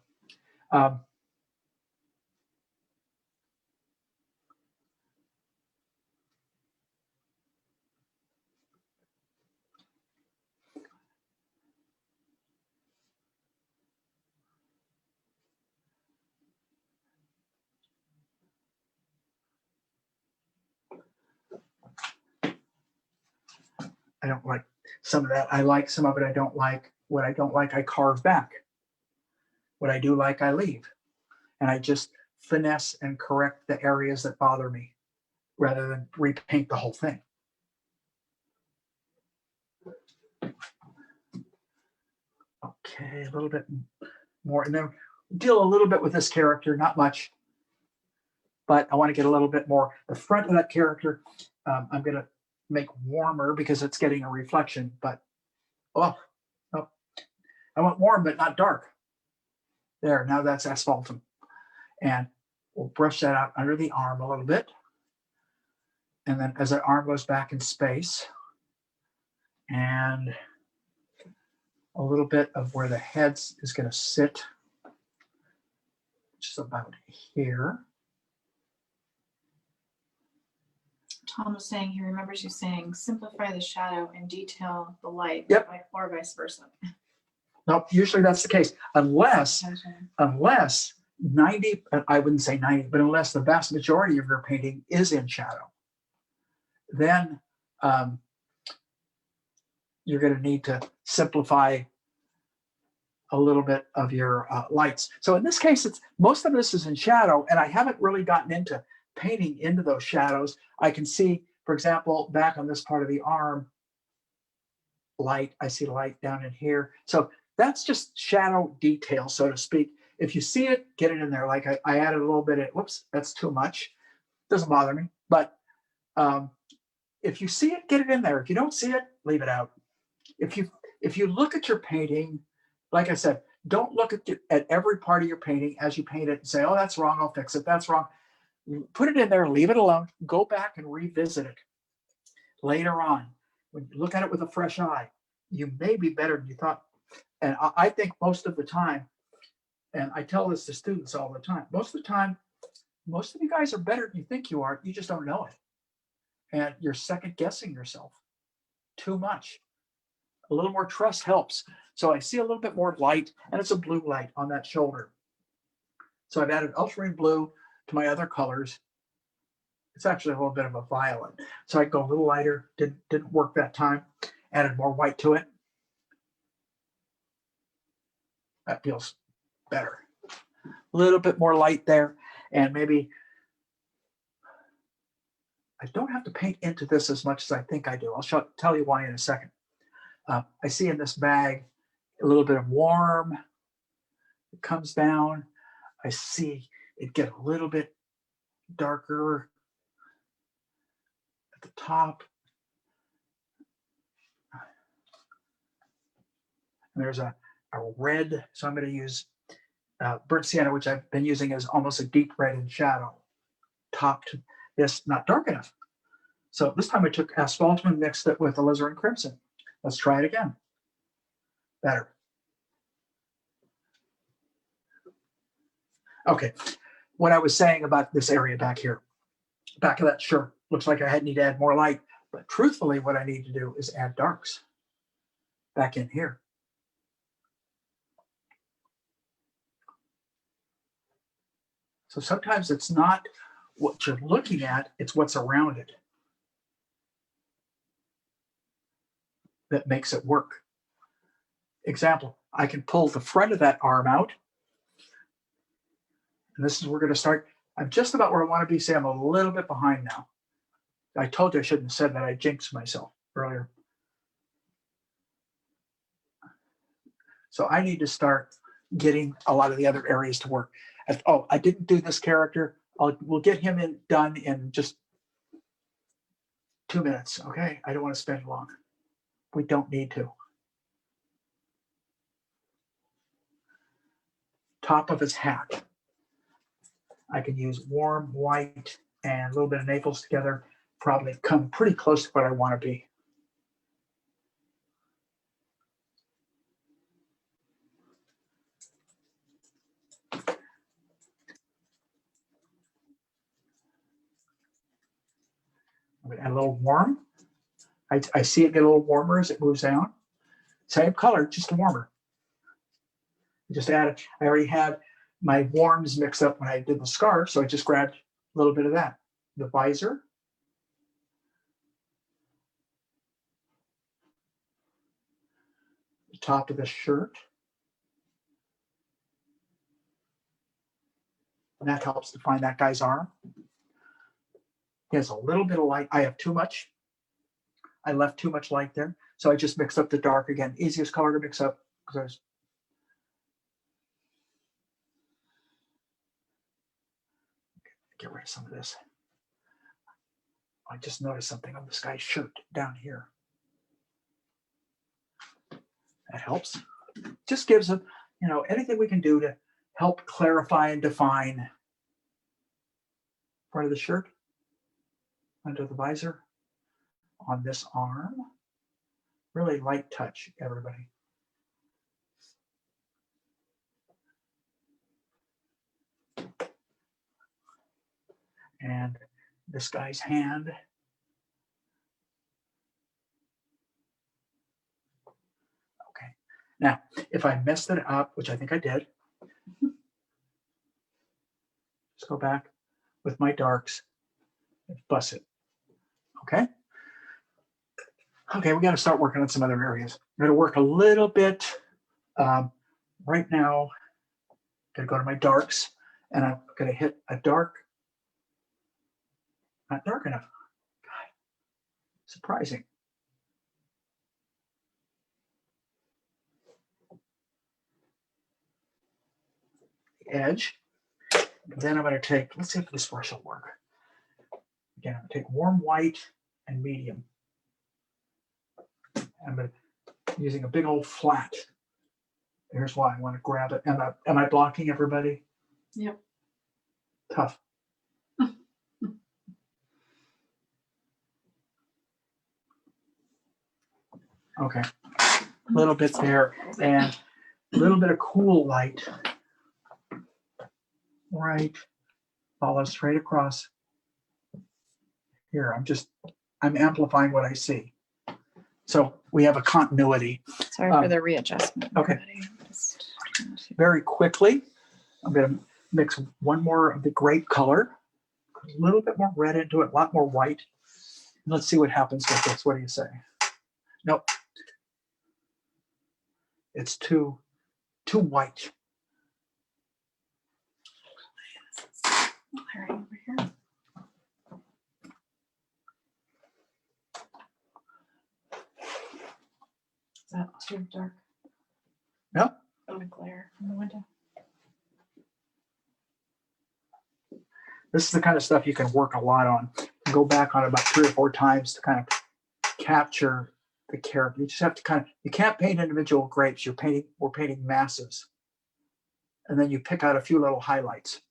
I don't like some of that. I like some of it. I don't like. What I don't like, I carve back. What I do like, I leave. And I just finesse and correct the areas that bother me rather than repaint the whole thing. Okay, a little bit more. And then deal a little bit with this character, not much. But I want to get a little bit more. The front of that character, I'm going to make warmer because it's getting a reflection. But, oh, I want warm, but not dark. There, now that's asphaltum. And we'll brush that out under the arm a little bit. And then as that arm goes back in space, and a little bit of where the head is going to sit, which is about here. Tom was saying he remembers you saying, simplify the shadow and detail the light. Yep. Or vice versa. No, usually that's the case, unless 90, I wouldn't say 90, but unless the vast majority of your painting is in shadow, then you're going to need to simplify a little bit of your lights. So in this case, most of this is in shadow, and I haven't really gotten into painting into those shadows. I can see, for example, back on this part of the arm, light. I see light down in here. So that's just shadow detail, so to speak. If you see it, get it in there. Like I added a little bit of, whoops, that's too much. Doesn't bother me. But if you see it, get it in there. If you don't see it, leave it out. If you look at your painting, like I said, don't look at every part of your painting as you paint it and say, oh, that's wrong, I'll fix it. That's wrong. Put it in there, leave it alone. Go back and revisit it later on. When you look at it with a fresh eye, you may be better than you thought. And I think most of the time, and I tell this to students all the time, most of the time, most of you guys are better than you think you are. You just don't know it. And you're second guessing yourself too much. A little more trust helps. So I see a little bit more light, and it's a blue light on that shoulder. So I've added ultramarine blue to my other colors. It's actually a little bit of a violet. So I go a little lighter, didn't work that time. Added more white to it. That feels better. A little bit more light there, and maybe I don't have to paint into this as much as I think I do. I'll tell you why in a second. I see in this bag a little bit of warm. It comes down. I see it get a little bit darker at the top. And there's a red, so I'm going to use burnt sienna, which I've been using as almost a deep red in shadow. Top to this, not dark enough. So this time I took asphaltum and mixed it with alizarin crimson. Let's try it again. Better. Okay, what I was saying about this area back here, back of that shirt, looks like I need to add more light, but truthfully what I need to do is add darks back in here. So sometimes it's not what you're looking at, it's what's around it that makes it work. Example, I can pull the front of that arm out. And this is where we're going to start. I'm just about where I want to be. Say I'm a little bit behind now. I told you I shouldn't have said that. I jinxed myself earlier. So I need to start getting a lot of the other areas to work. Oh, I didn't do this character. We'll get him done in just 2 minutes. Okay, I don't want to spend long. We don't need to. Top of his hat. I can use warm white and a little bit of Naples together. Probably come pretty close to what I want to be. I'm gonna add a little warm. I see it get a little warmer as it moves down. Same color, just warmer. Just add it. I already had my warms mixed up when I did the scarf, so I just grabbed a little bit of that. The visor. The top of the shirt. And that helps define that guy's arm. He has a little bit of light. I have too much. I left too much light there. So I just mixed up the dark again. Easiest color to mix up because I was get rid of some of this. I just noticed something on this guy's shirt down here. That helps. Just gives a, anything we can do to help clarify and define part of the shirt, under the visor, on this arm. Really light touch, everybody. And this guy's hand. Okay. Now, if I messed it up, which I think I did, just go back with my darks and bust it. Okay. Okay, we got to start working on some other areas. I'm going to work a little bit right now. I'm going to go to my darks, and I'm going to hit a dark. Not dark enough. God, surprising. Edge. Then I'm going to take, let's see if this brush will work. Again, I'm going to take warm white and medium. I'm going to, using a big old flat. Here's why I want to grab it. Am I blocking everybody? Yep. Tough. Okay. A little bit there and a little bit of cool light. Right. Follow straight across. Here, I'm amplifying what I see. So we have a continuity. Sorry for the readjustment. Okay. Very quickly, I'm going to mix one more of the grape color, a little bit more red into it, a lot more white. And let's see what happens with this. What do you say? Nope. It's too white. Larry, over here. Is that too dark? No. Oh, the glare from the window. This is the kind of stuff you can work a lot on. Go back on it about 3 or 4 times to kind of capture the character. You just have to you can't paint individual grapes. We're painting masses. And then you pick out a few little highlights.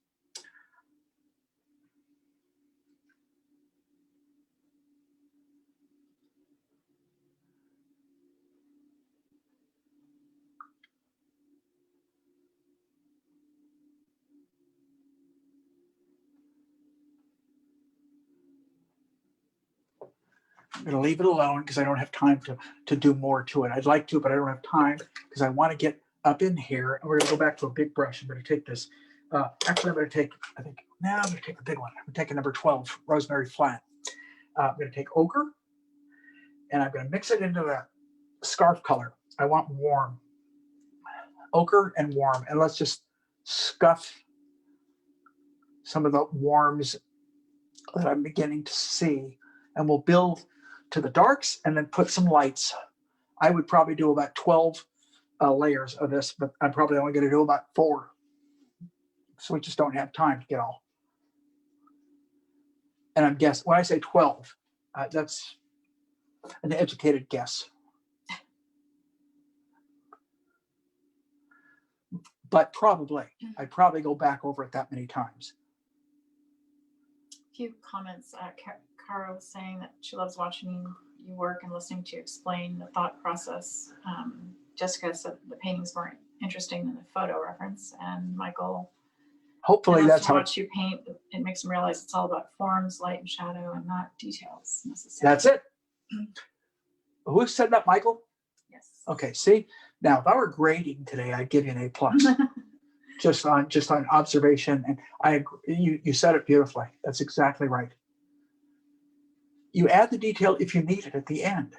I'm going to leave it alone because I don't have time to do more to it. I'd like to, but I don't have time because I want to get up in here. And we're going to go back to a big brush. I'm going to take this. Actually, I'm going to take, I'm going to take the big one. I'm taking number 12, Rosemary Flat. I'm going to take ochre and I'm going to mix it into the scarf color. I want warm. Ochre and warm. And let's just scuff some of the warms that I'm beginning to see. and we'll build to the darks and then put some lights. I would probably do about 12 layers of this, but I'm probably only going to do about 4. So we just don't have time to get all. And I'm guessing when I say 12, that's an educated guess. But probably, I'd probably go back over it that many times. A few comments. Cara was saying that she loves watching you work and listening to you explain the thought process. Jessica said the painting's more interesting than the photo reference. And Michael, Hopefully that's to how. watch you paint. It makes him realize it's all about forms, light and shadow, and not details necessarily. That's it. Who said that, Michael? Yes. Okay. See, now if I were grading today, I'd give you an A+. just on observation, and I agree. You said it beautifully. That's exactly right. You add the detail if you need it at the end.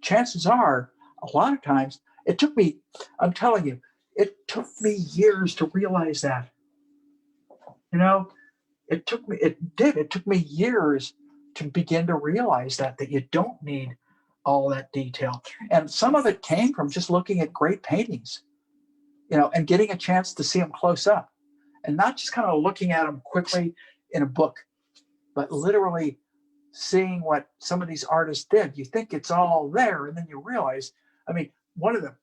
Chances are, a lot of times, it took me, I'm telling you, it took me years to realize that. You know, it took me years to begin to realize that you don't need all that detail. And some of it came from just looking at great paintings, you know, and getting a chance to see them close up, and not just kind of looking at them quickly in a book, but literally seeing what some of these artists did. You think it's all there, and then you realize, I mean, one of them,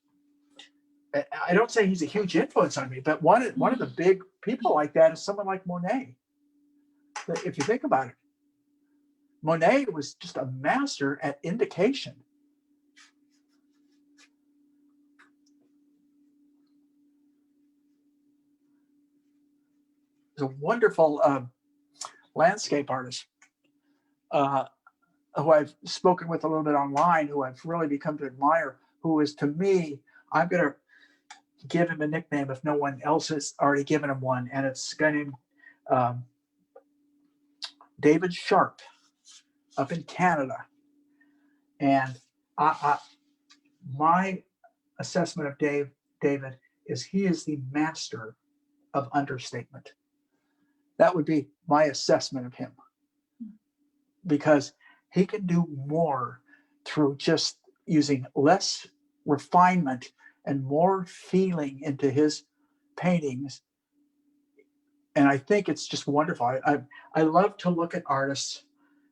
I don't say he's a huge influence on me, but one of the big people like that is someone like Monet. If you think about it, Monet was just a master at indication. He's a wonderful landscape artist who I've spoken with a little bit online, who I've really become to admire, who is, to me, I'm going to give him a nickname if no one else has already given him one, and it's a guy named David Sharp up in Canada. And my assessment of David is he is the master of understatement. That would be my assessment of him, because he can do more through just using less refinement and more feeling into his paintings. And I think it's just wonderful. I love to look at artists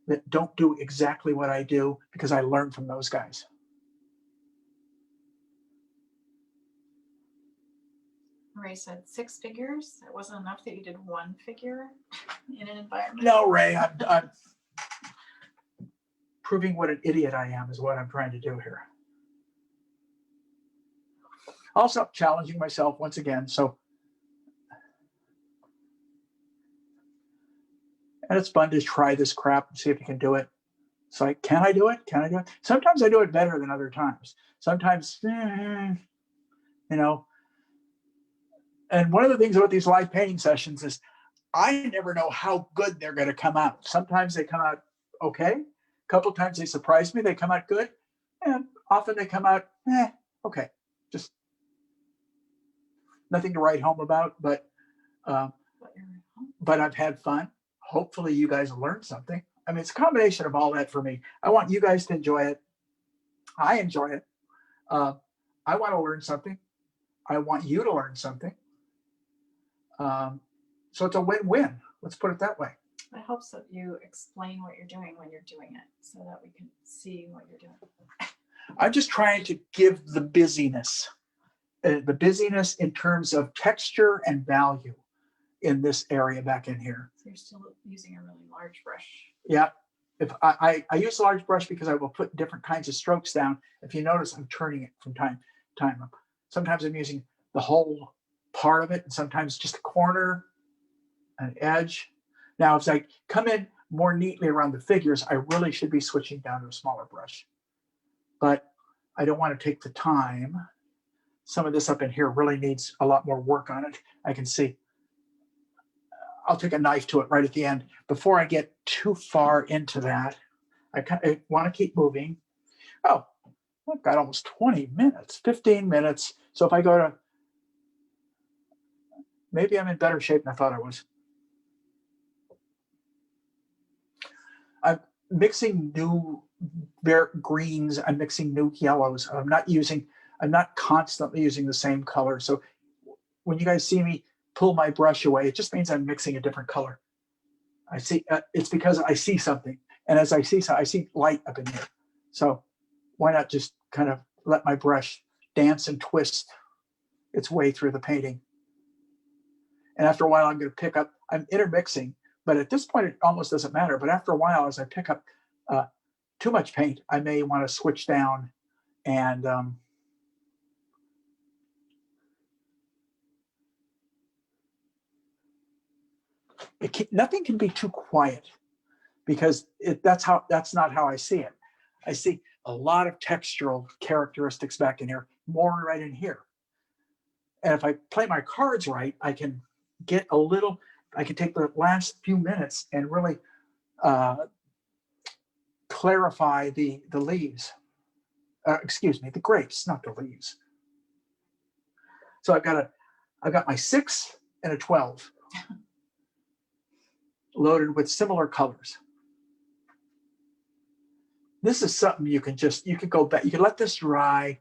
that don't do exactly what I do, because I learn from those guys. Ray said 6 figures. It wasn't enough that you did 1 figure in an environment. No, Ray, I'm proving what an idiot I am is what I'm trying to do here. Also challenging myself once again. So, and it's fun to try this crap and see if you can do it. It's like, can I do it? Can I do it? Sometimes I do it better than other times. Sometimes, you know. And one of the things about these live painting sessions is I never know how good they're going to come out. Sometimes they come out okay. A couple of times they surprise me. They come out good. And often they come out, okay. Just nothing to write home about, but I've had fun. Hopefully you guys learned something. I mean, it's a combination of all that for me. I want you guys to enjoy it. I enjoy it. I want to learn something. I want you to learn something. So it's a win-win. Let's put it that way. It helps that you explain what you're doing when you're doing it, so that we can see what you're doing. I'm just trying to give the busyness in terms of texture and value in this area back in here. So you're still using a really large brush. Yeah. If I use a large brush because I will put different kinds of strokes down. If you notice, I'm turning it from time to time. Sometimes I'm using the whole part of it, and sometimes just a corner, an edge. Now, if I come in more neatly around the figures, I really should be switching down to a smaller brush. But I don't want to take the time. Some of this up in here really needs a lot more work on it. I can see. I'll take a knife to it right at the end. Before I get too far into that, I want to keep moving. Oh, I've got almost 20 minutes, 15 minutes. So if I go to, maybe I'm in better shape than I thought I was. mixing new greens, I'm mixing new yellows. I'm not constantly using the same color. So when you guys see me pull my brush away, it just means I'm mixing a different color. I see, it's because I see something. And as I see, I see light up in here. So why not just kind of let my brush dance and twist its way through the painting. And after a while, I'm going to pick up, I'm intermixing, but at this point, it almost doesn't matter. But after a while, as I pick up too much paint, I may want to switch down and nothing can be too quiet, because that's not how I see it. I see a lot of textural characteristics back in here, more right in here. And if I play my cards right, I can get I can take the last few minutes and really clarify the leaves. Excuse me, the grapes, not the leaves. So I've got my 6 and a 12 loaded with similar colors. This is something you can go back, you can let this dry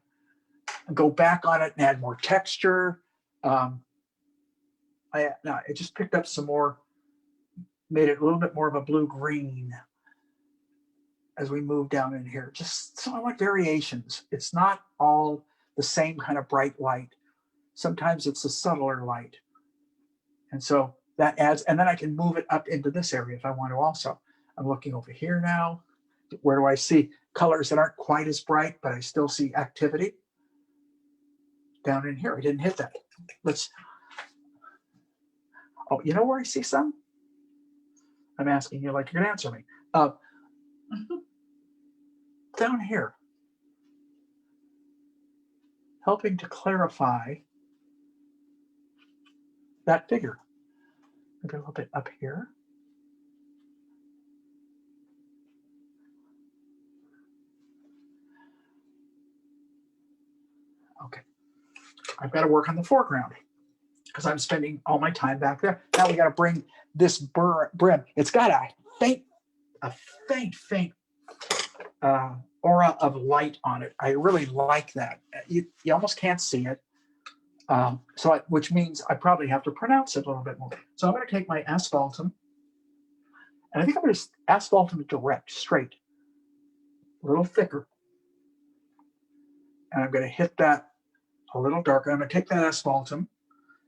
and go back on it and add more texture. I just picked up some more, made it a little bit more of a blue-green as we move down in here. Just somewhat variations. It's not all the same kind of bright light. Sometimes it's a subtler light. And so that adds, and then I can move it up into this area if I want to also. I'm looking over here now. Where do I see colors that aren't quite as bright, but I still see activity? Down in here, I didn't hit that. Oh, you know where I see some? I'm asking you like you're gonna answer me. Down here, helping to clarify that figure. Maybe a little bit up here. Okay, I've got to work on the foreground because I'm spending all my time back there. Now we got to bring this brim. It's got a faint aura of light on it. I really like that. You almost can't see it. Which means I probably have to pronounce it a little bit more. So I'm going to take my asphaltum, and I think I'm going to asphaltum direct, straight, a little thicker. And I'm going to hit that a little darker. I'm going to take that asphaltum,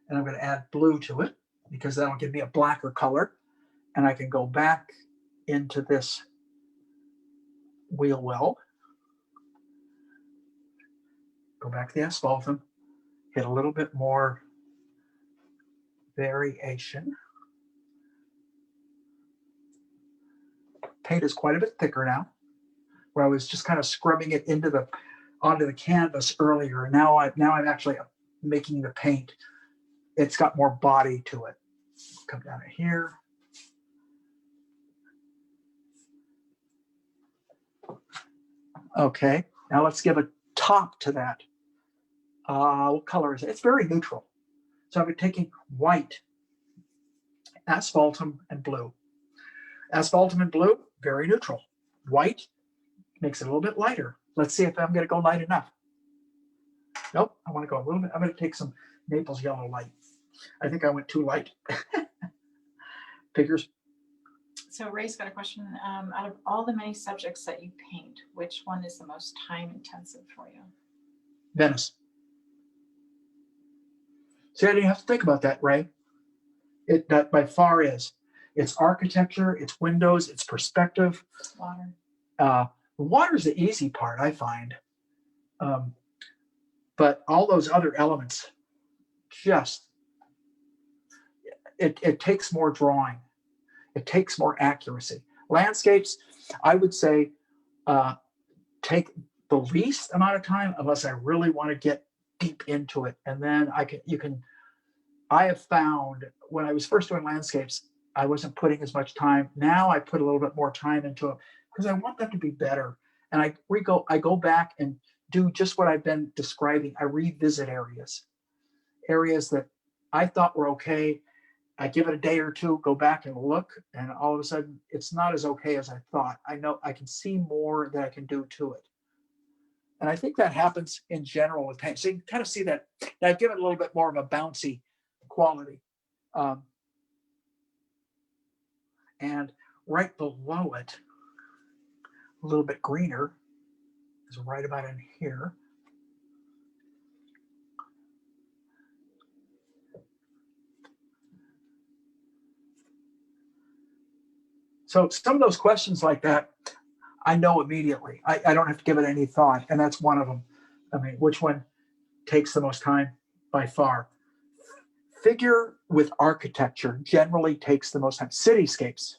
and I'm going to add blue to it, because that'll give me a blacker color. And I can go back into this wheel well, go back to the asphaltum, hit a little bit more variation. Paint is quite a bit thicker now, where I was just kind of scrubbing it onto the canvas earlier. Now I'm actually making the paint. It's got more body to it. Come down to here. Okay, now let's give a top to that. What color is it? It's very neutral. So I'm taking white, asphaltum, and blue. Asphaltum and blue, very neutral. White makes it a little bit lighter. Let's see if I'm going to go light enough. Nope, I want to go a little bit. I'm going to take some Naples yellow light. I think I went too light. Figures. So Ray's got a question. Out of all the many subjects that you paint, which one is the most time intensive for you? Venice. See, I didn't have to think about that, Ray. That by far is. It's architecture, it's windows, it's perspective. Water. The water is the easy part, I find. But all those other elements, it takes more drawing. It takes more accuracy. Landscapes, I would say, take the least amount of time unless I really want to get deep into it. And then I have found when I was first doing landscapes, I wasn't putting as much time. Now I put a little bit more time into it because I want them to be better. And I go back and do just what I've been describing. I revisit areas that I thought were okay. I give it a day or two, go back and look, and all of a sudden it's not as okay as I thought. I know I can see more that I can do to it. And I think that happens in general with paint. So you can kind of see that I've given it a little bit more of a bouncy quality. And right below it, a little bit greener, is right about in here. So some of those questions like that, I know immediately. I don't have to give it any thought, and that's one of them. I mean, which one takes the most time? By far. Figure with architecture generally takes the most time. Cityscapes,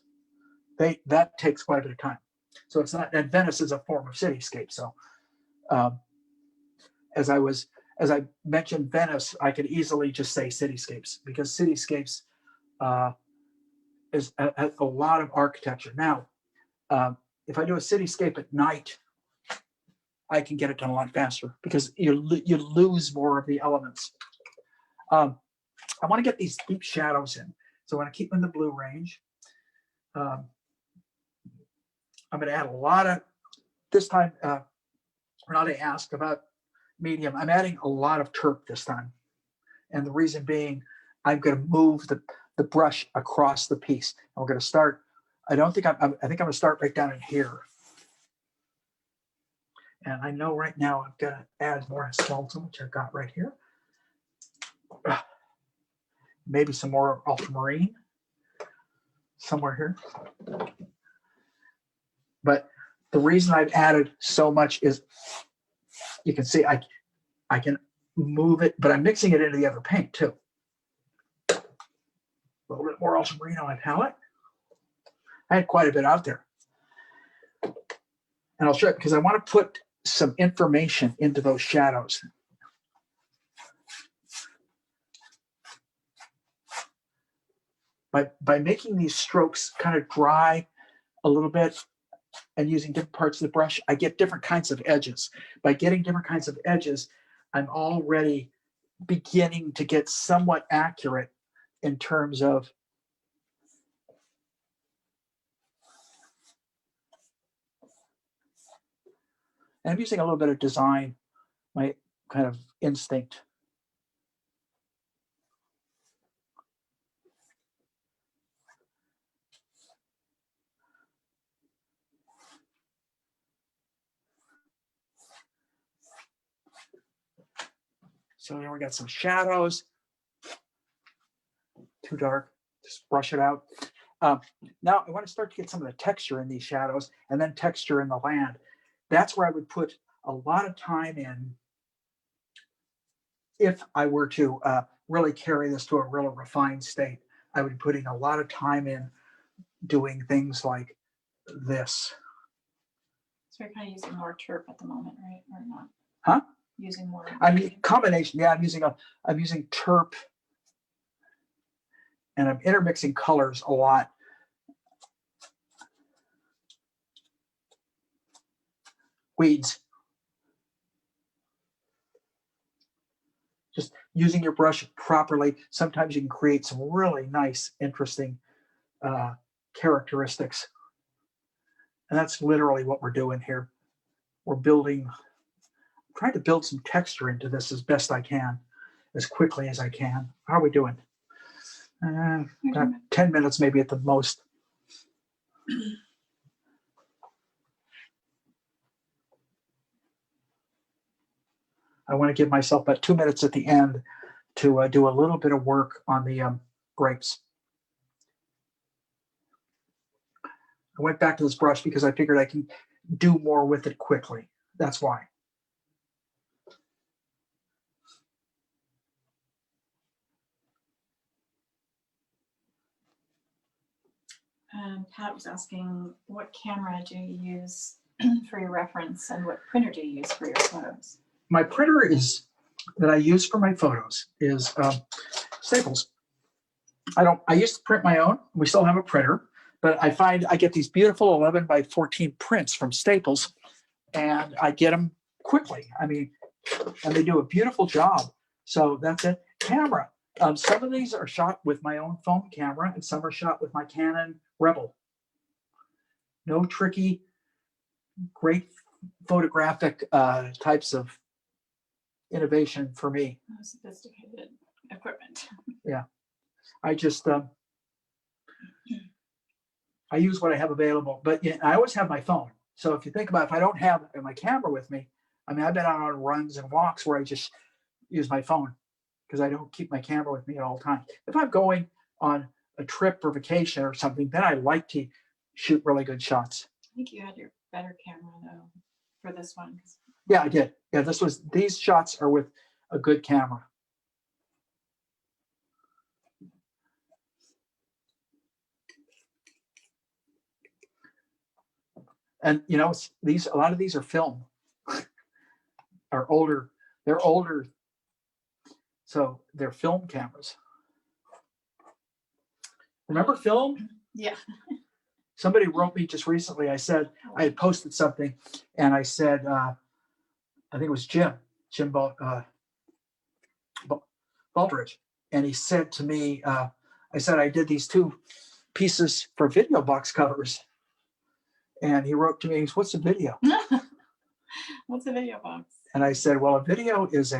that takes quite a bit of time. So it's not, and Venice is a form of cityscape. So as I mentioned Venice, I could easily just say cityscapes, because cityscapes is a lot of architecture. Now, if I do a cityscape at night, I can get it done a lot faster because you lose more of the elements. I want to get these deep shadows in, so I want to keep them in the blue range. I'm going to add a lot of, this time, Renate asked about medium. I'm adding a lot of terp this time. And the reason being, I'm going to move the brush across the piece. And we're going to start, I think I'm going to start right down in here. And I know right now I've got to add more skeleton, which I've got right here. Maybe some more ultramarine somewhere here. But the reason I've added so much is, you can see I can move it, but I'm mixing it into the other paint too. A little bit more ultramarine on my palette. I had quite a bit out there. And I'll show it because I want to put some information into those shadows. By making these strokes kind of dry a little bit and using different parts of the brush, I get different kinds of edges. By getting different kinds of edges, I'm already beginning to get somewhat accurate in terms of and I'm using a little bit of design, my kind of instinct. So here we got some shadows. Too dark, just brush it out. Now I want to start to get some of the texture in these shadows and then texture in the land. That's where I would put a lot of time in if I were to really carry this to a really refined state. I would be putting a lot of time in doing things like this. So you're kind of using more terp at the moment, right? Or not? Huh? Using more. I mean, combination. Yeah, I'm using terp, and I'm intermixing colors a lot. Weeds. Just using your brush properly. Sometimes you can create some really nice, interesting characteristics. And that's literally what we're doing here. We're trying to build some texture into this as best I can, as quickly as I can. How are we doing? 10 minutes maybe at the most. I want to give myself about 2 minutes at the end to do a little bit of work on the grapes. I went back to this brush because I figured I can do more with it quickly. That's why. Pat was asking, what camera do you use for your reference and what printer do you use for your photos? My printer that I use for my photos is Staples. I used to print my own. We still have a printer, but I find I get these beautiful 11 by 14 prints from Staples, and I get them quickly. I mean, and they do a beautiful job. So that's it. Camera. Some of these are shot with my own phone camera, and some are shot with my Canon Rebel. No tricky, great photographic types of innovation for me. Sophisticated equipment. I just I use what I have available, but I always have my phone. So if you think about, if I don't have my camera with me, I mean, I've been out on runs and walks where I just use my phone because I don't keep my camera with me at all times. If I'm going on a trip or vacation or something, then I like to shoot really good shots. I think you had your better camera though for this one. Yeah, I did. Yeah, these shots are with a good camera. And you know, a lot of these are film, are older. They're older, so they're film cameras. Remember film? Yeah. Somebody wrote me just recently. I said I had posted something, and I said I think it was Jim Baldridge, and he said to me, I said I did these 2 pieces for video box covers, and he wrote to me, "What's a video?" What's a video box? And I said, "Well, a video is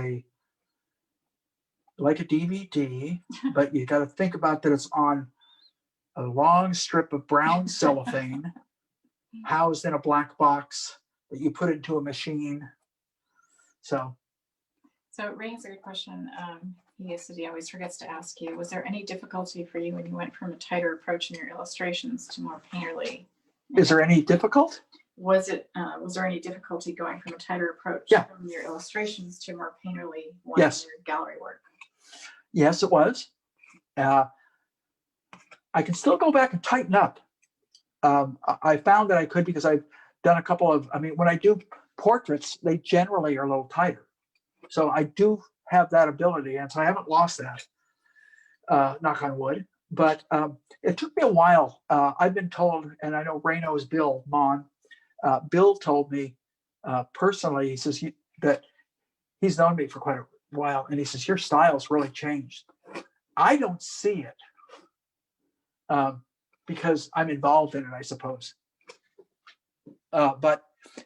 like a DVD, but you got to think about that it's on a long strip of brown cellophane housed in a black box that you put into a machine." So Ray's a good question. He said he always forgets to ask you, was there any difficulty for you when you went from a tighter approach in your illustrations to more painterly? is there any difficult? Was there any difficulty going from a tighter approach from your illustrations to more painterly one in your gallery work? Yes, it was. I can still go back and tighten up. I found that I could because I've done a couple of, I mean, when I do portraits, they generally are a little tighter. So I do have that ability, and so I haven't lost that, knock on wood. But it took me a while. I've been told, and I know Ray knows Bill Mon. Bill told me personally, he says that he's known me for quite a while, and he says, your style's really changed. I don't see it because I'm involved in it, I suppose. But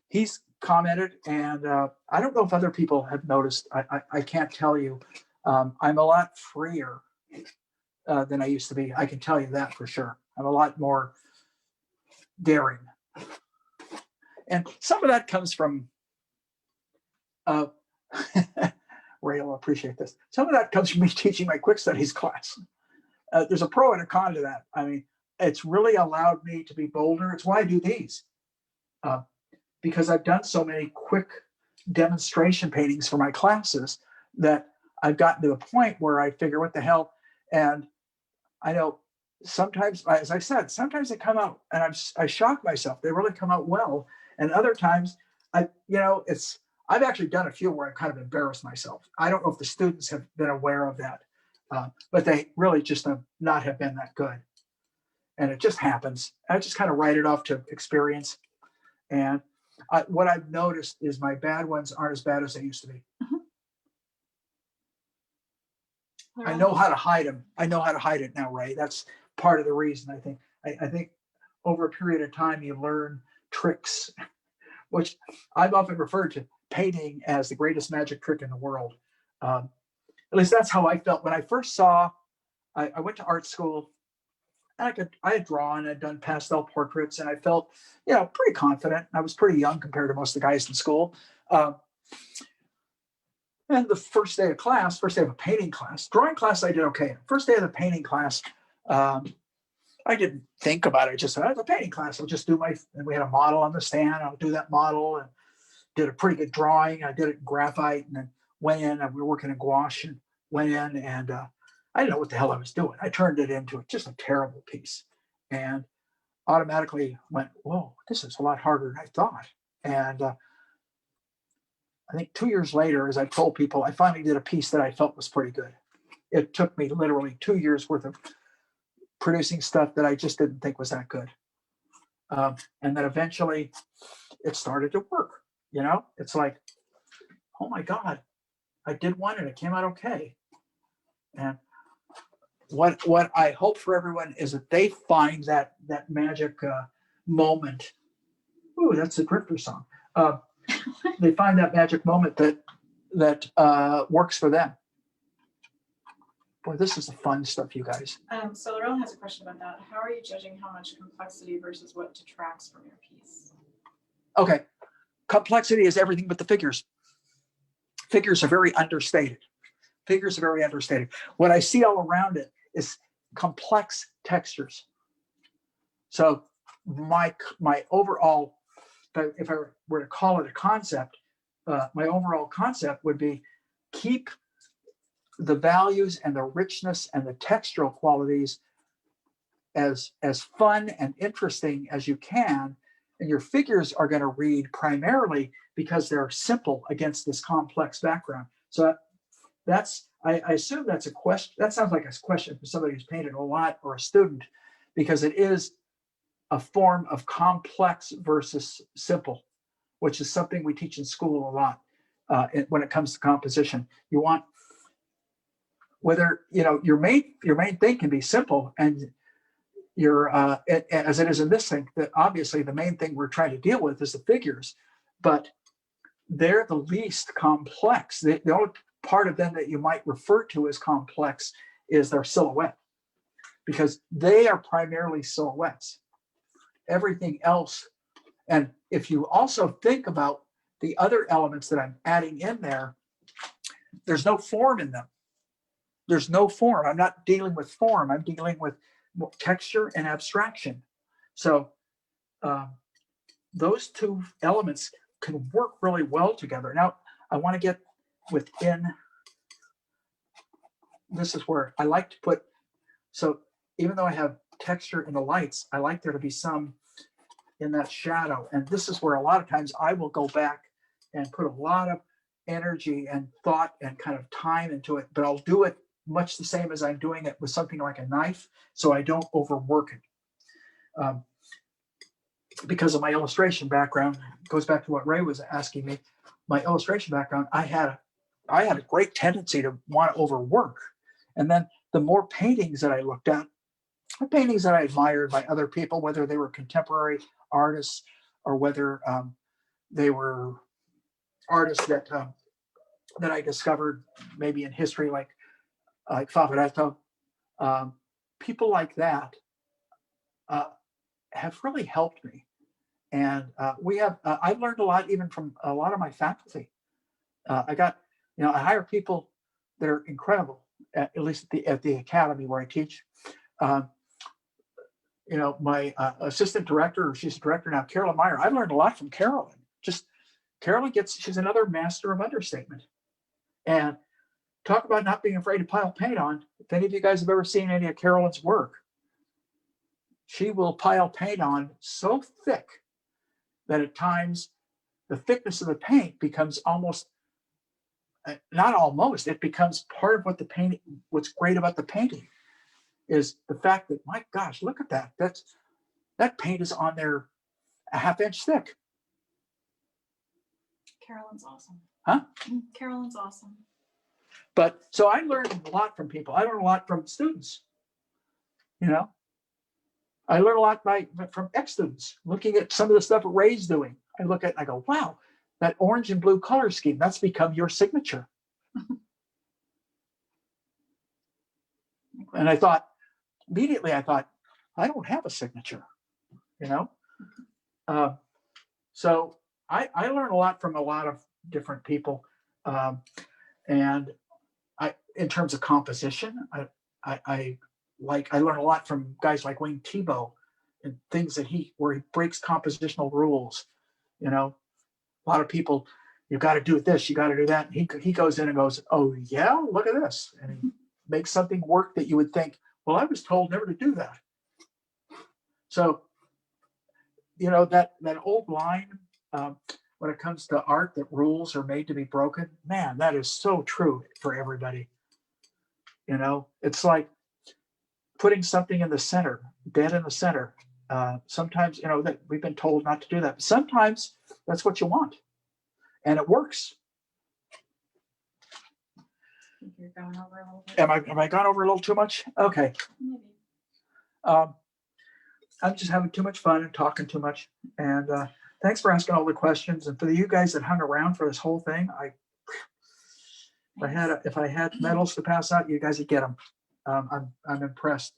he's commented, and I don't know if other people have noticed. I can't tell you. I'm a lot freer than I used to be. I can tell you that for sure. I'm a lot more daring. And some of that comes from, Ray will appreciate this. Some of that comes from me teaching my quick studies class. There's a pro and a con to that. I mean, it's really allowed me to be bolder. It's why I do these. Because I've done so many quick demonstration paintings for my classes that I've gotten to the point where I figure what the hell. And I know sometimes, as I said, sometimes they come out and I shock myself. They really come out well. And other times I've actually done a few where I've kind of embarrassed myself. I don't know if the students have been aware of that, but they really just have not have been that good. And it just happens. I just kind of write it off to experience. And what I've noticed is my bad ones aren't as bad as they used to be. I know how to hide them. I know how to hide it now, Ray. That's part of the reason, I think. I think over a period of time, you learn tricks, which I've often referred to painting as the greatest magic trick in the world. At least that's how I felt when I first saw, I went to art school. I had drawn, I'd done pastel portraits, and I felt, pretty confident. I was pretty young compared to most of the guys in school. And the first day of a painting class, drawing class, I did okay. First day of the painting class, I didn't think about it. I just said, it's a painting class. I'll just do and we had a model on the stand. I'll do that model, and did a pretty good drawing. I did it in graphite, and then went in, and we were working in gouache, and went in, and I didn't know what the hell I was doing. I turned it into just a terrible piece, and automatically went, whoa, this is a lot harder than I thought. And I think 2 years later, as I told people, I finally did a piece that I felt was pretty good. It took me literally 2 years worth of producing stuff that I just didn't think was that good. And then eventually it started to work. It's like, oh my God, I did one and it came out okay. And what I hope for everyone is that they find that magic moment. Ooh, that's a Drifter song. They find that magic moment that works for them. Boy, this is the fun stuff, you guys. So Laurel has a question about that. How are you judging how much complexity versus what detracts from your piece? Okay, complexity is everything but the figures. Figures are very understated. Figures are very understated. What I see all around it is complex textures. So my overall, if I were to call it a concept, my overall concept would be keep the values and the richness and the textural qualities as fun and interesting as you can. And your figures are going to read primarily because they're simple against this complex background. So I assume that's a question. That sounds like a question for somebody who's painted a lot or a student, because it is a form of complex versus simple, which is something we teach in school a lot when it comes to composition. You want, whether, your main thing can be simple, and as it is in this thing, that obviously the main thing we're trying to deal with is the figures, but they're the least complex. The only part of them that you might refer to as complex is their silhouette, because they are primarily silhouettes. Everything else, and if you also think about the other elements that I'm adding in there, there's no form in them. There's no form. I'm not dealing with form. I'm dealing with texture and abstraction. So those two elements can work really well together. Now, I want to get within, this is where I like to put, so even though I have texture in the lights, I like there to be some in that shadow. And this is where a lot of times I will go back and put a lot of energy and thought and kind of time into it, but I'll do it much the same as I'm doing it with something like a knife, so I don't overwork it. Because of my illustration background, it goes back to what Ray was asking me. My illustration background, I had a great tendency to want to overwork. And then the more paintings that I looked at, the paintings that I admired by other people, whether they were contemporary artists or whether they were artists that I discovered maybe in history, like Favoretto, people like that have really helped me. And I've learned a lot even from a lot of my faculty. I hire people that are incredible, at least at the academy where I teach. My assistant director, or she's a director now, Carolyn Meyer. I've learned a lot from Carolyn. She's another master of understatement. And talk about not being afraid to pile paint on. If any of you guys have ever seen any of Carolyn's work, she will pile paint on so thick that at times the thickness of the paint becomes it becomes part of what the painting, what's great about the painting is the fact that, my gosh, look at that. That paint is on there a half-inch thick. Carolyn's awesome. Huh? Carolyn's awesome. But so I learned a lot from people. I learned a lot from students. I learned a lot from ex-students, looking at some of the stuff Ray's doing. I look at it and I go, wow, that orange and blue color scheme, that's become your signature. And immediately I thought, I don't have a signature, So I learned a lot from a lot of different people. And in terms of composition, I learned a lot from guys like Wayne Thiebaud and things where he breaks compositional rules. A lot of people, you got to do this, you got to do that. He goes in and goes, oh yeah, look at this, and he makes something work that you would think, well, I was told never to do that. So, that old line, when it comes to art, that rules are made to be broken. Man, that is so true for everybody. It's like putting something in the center, dead in the center. Sometimes, that we've been told not to do that. But sometimes that's what you want, and it works. think you're going over a little bit. Am I gone over a little too much? Okay. Maybe. I'm just having too much fun and talking too much. And thanks for asking all the questions. And for you guys that hung around for this whole thing, if I had medals to pass out, you guys would get them. I'm impressed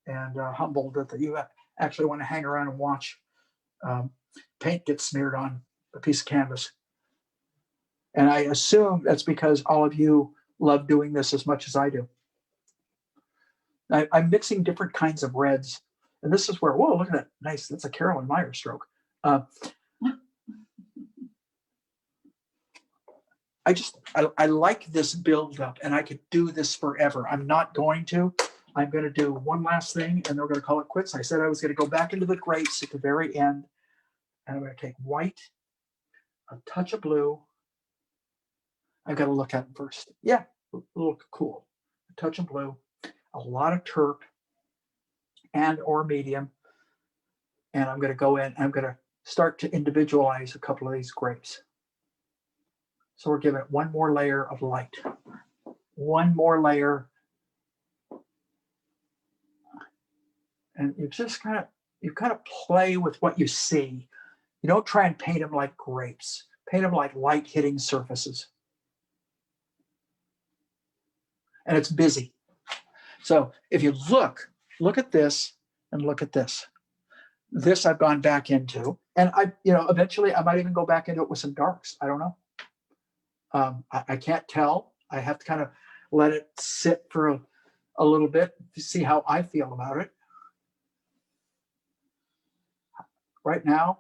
and humbled that you actually want to hang around and watch paint get smeared on a piece of canvas. And I assume that's because all of you love doing this as much as I do. I'm mixing different kinds of reds. And this is where, whoa, look at that. Nice. That's a Carolyn Meyer stroke. I like this build up, and I could do this forever. I'm not going to. I'm going to do one last thing, and then we're going to call it quits. I said I was going to go back into the grapes at the very end, and I'm going to take white, a touch of blue. I've got to look at them first. Yeah, a little cool. A touch of blue, a lot of terp, and or medium. And I'm going to go in, I'm going to start to individualize a couple of these grapes. So we're giving it one more layer of light, one more layer. And you just kind of play with what you see. You don't try and paint them like grapes. Paint them like light hitting surfaces. And it's busy. So if you look at this and look at this. This I've gone back into, and eventually I might even go back into it with some darks. I don't know. I can't tell. I have to kind of let it sit for a little bit to see how I feel about it. Right now,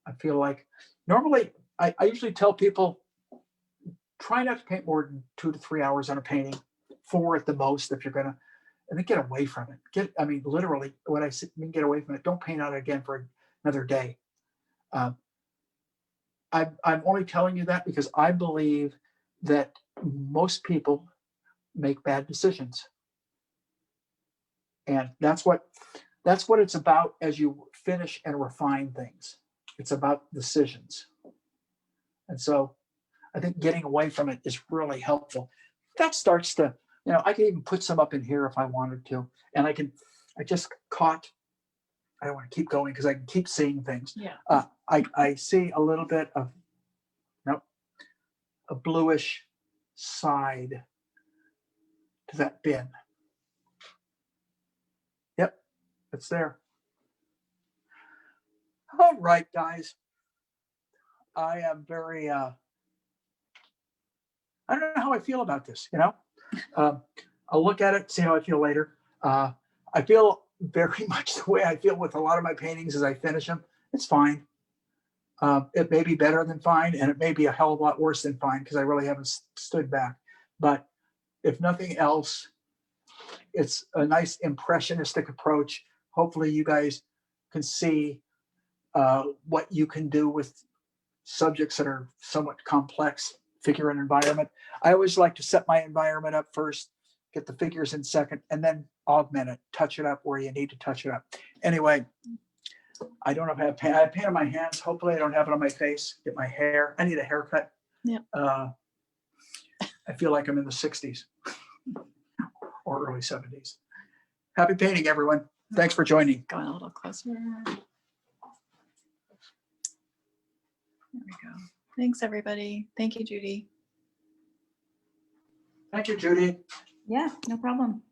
I feel like normally I usually tell people try not to paint more than 2 to 3 hours on a painting, 4 at the most if you're gonna, and then get away from it. Literally, when I mean get away from it, don't paint on it again for another day. I'm only telling you that because I believe that most people make bad decisions. And that's what it's about as you finish and refine things. It's about decisions. And so I think getting away from it is really helpful. That starts to, I can even put some up in here if I wanted to. And I just caught, I don't want to keep going because I can keep seeing things. Yeah. I see a little bit of, a bluish side to that bin. Yep, it's there. All right, guys. I am very, I don't know how I feel about this, I'll look at it, see how I feel later. I feel very much the way I feel with a lot of my paintings as I finish them. It's fine. It may be better than fine, and it may be a hell of a lot worse than fine because I really haven't stood back. But if nothing else, it's a nice impressionistic approach. Hopefully you guys can see what you can do with subjects that are somewhat complex, figure and environment. I always like to set my environment up first, get the figures in second, and then augment it, touch it up where you need to touch it up. Anyway, I don't know if I have paint. I have paint on my hands. Hopefully I don't have it on my face. Get my hair. I need a haircut. Yeah. I feel like I'm in the 60s or early 70s. Happy painting, everyone. Thanks for joining. Going a little closer. There we go. Thanks, everybody. Thank you, Judy. Thank you, Judy. Yeah, no problem.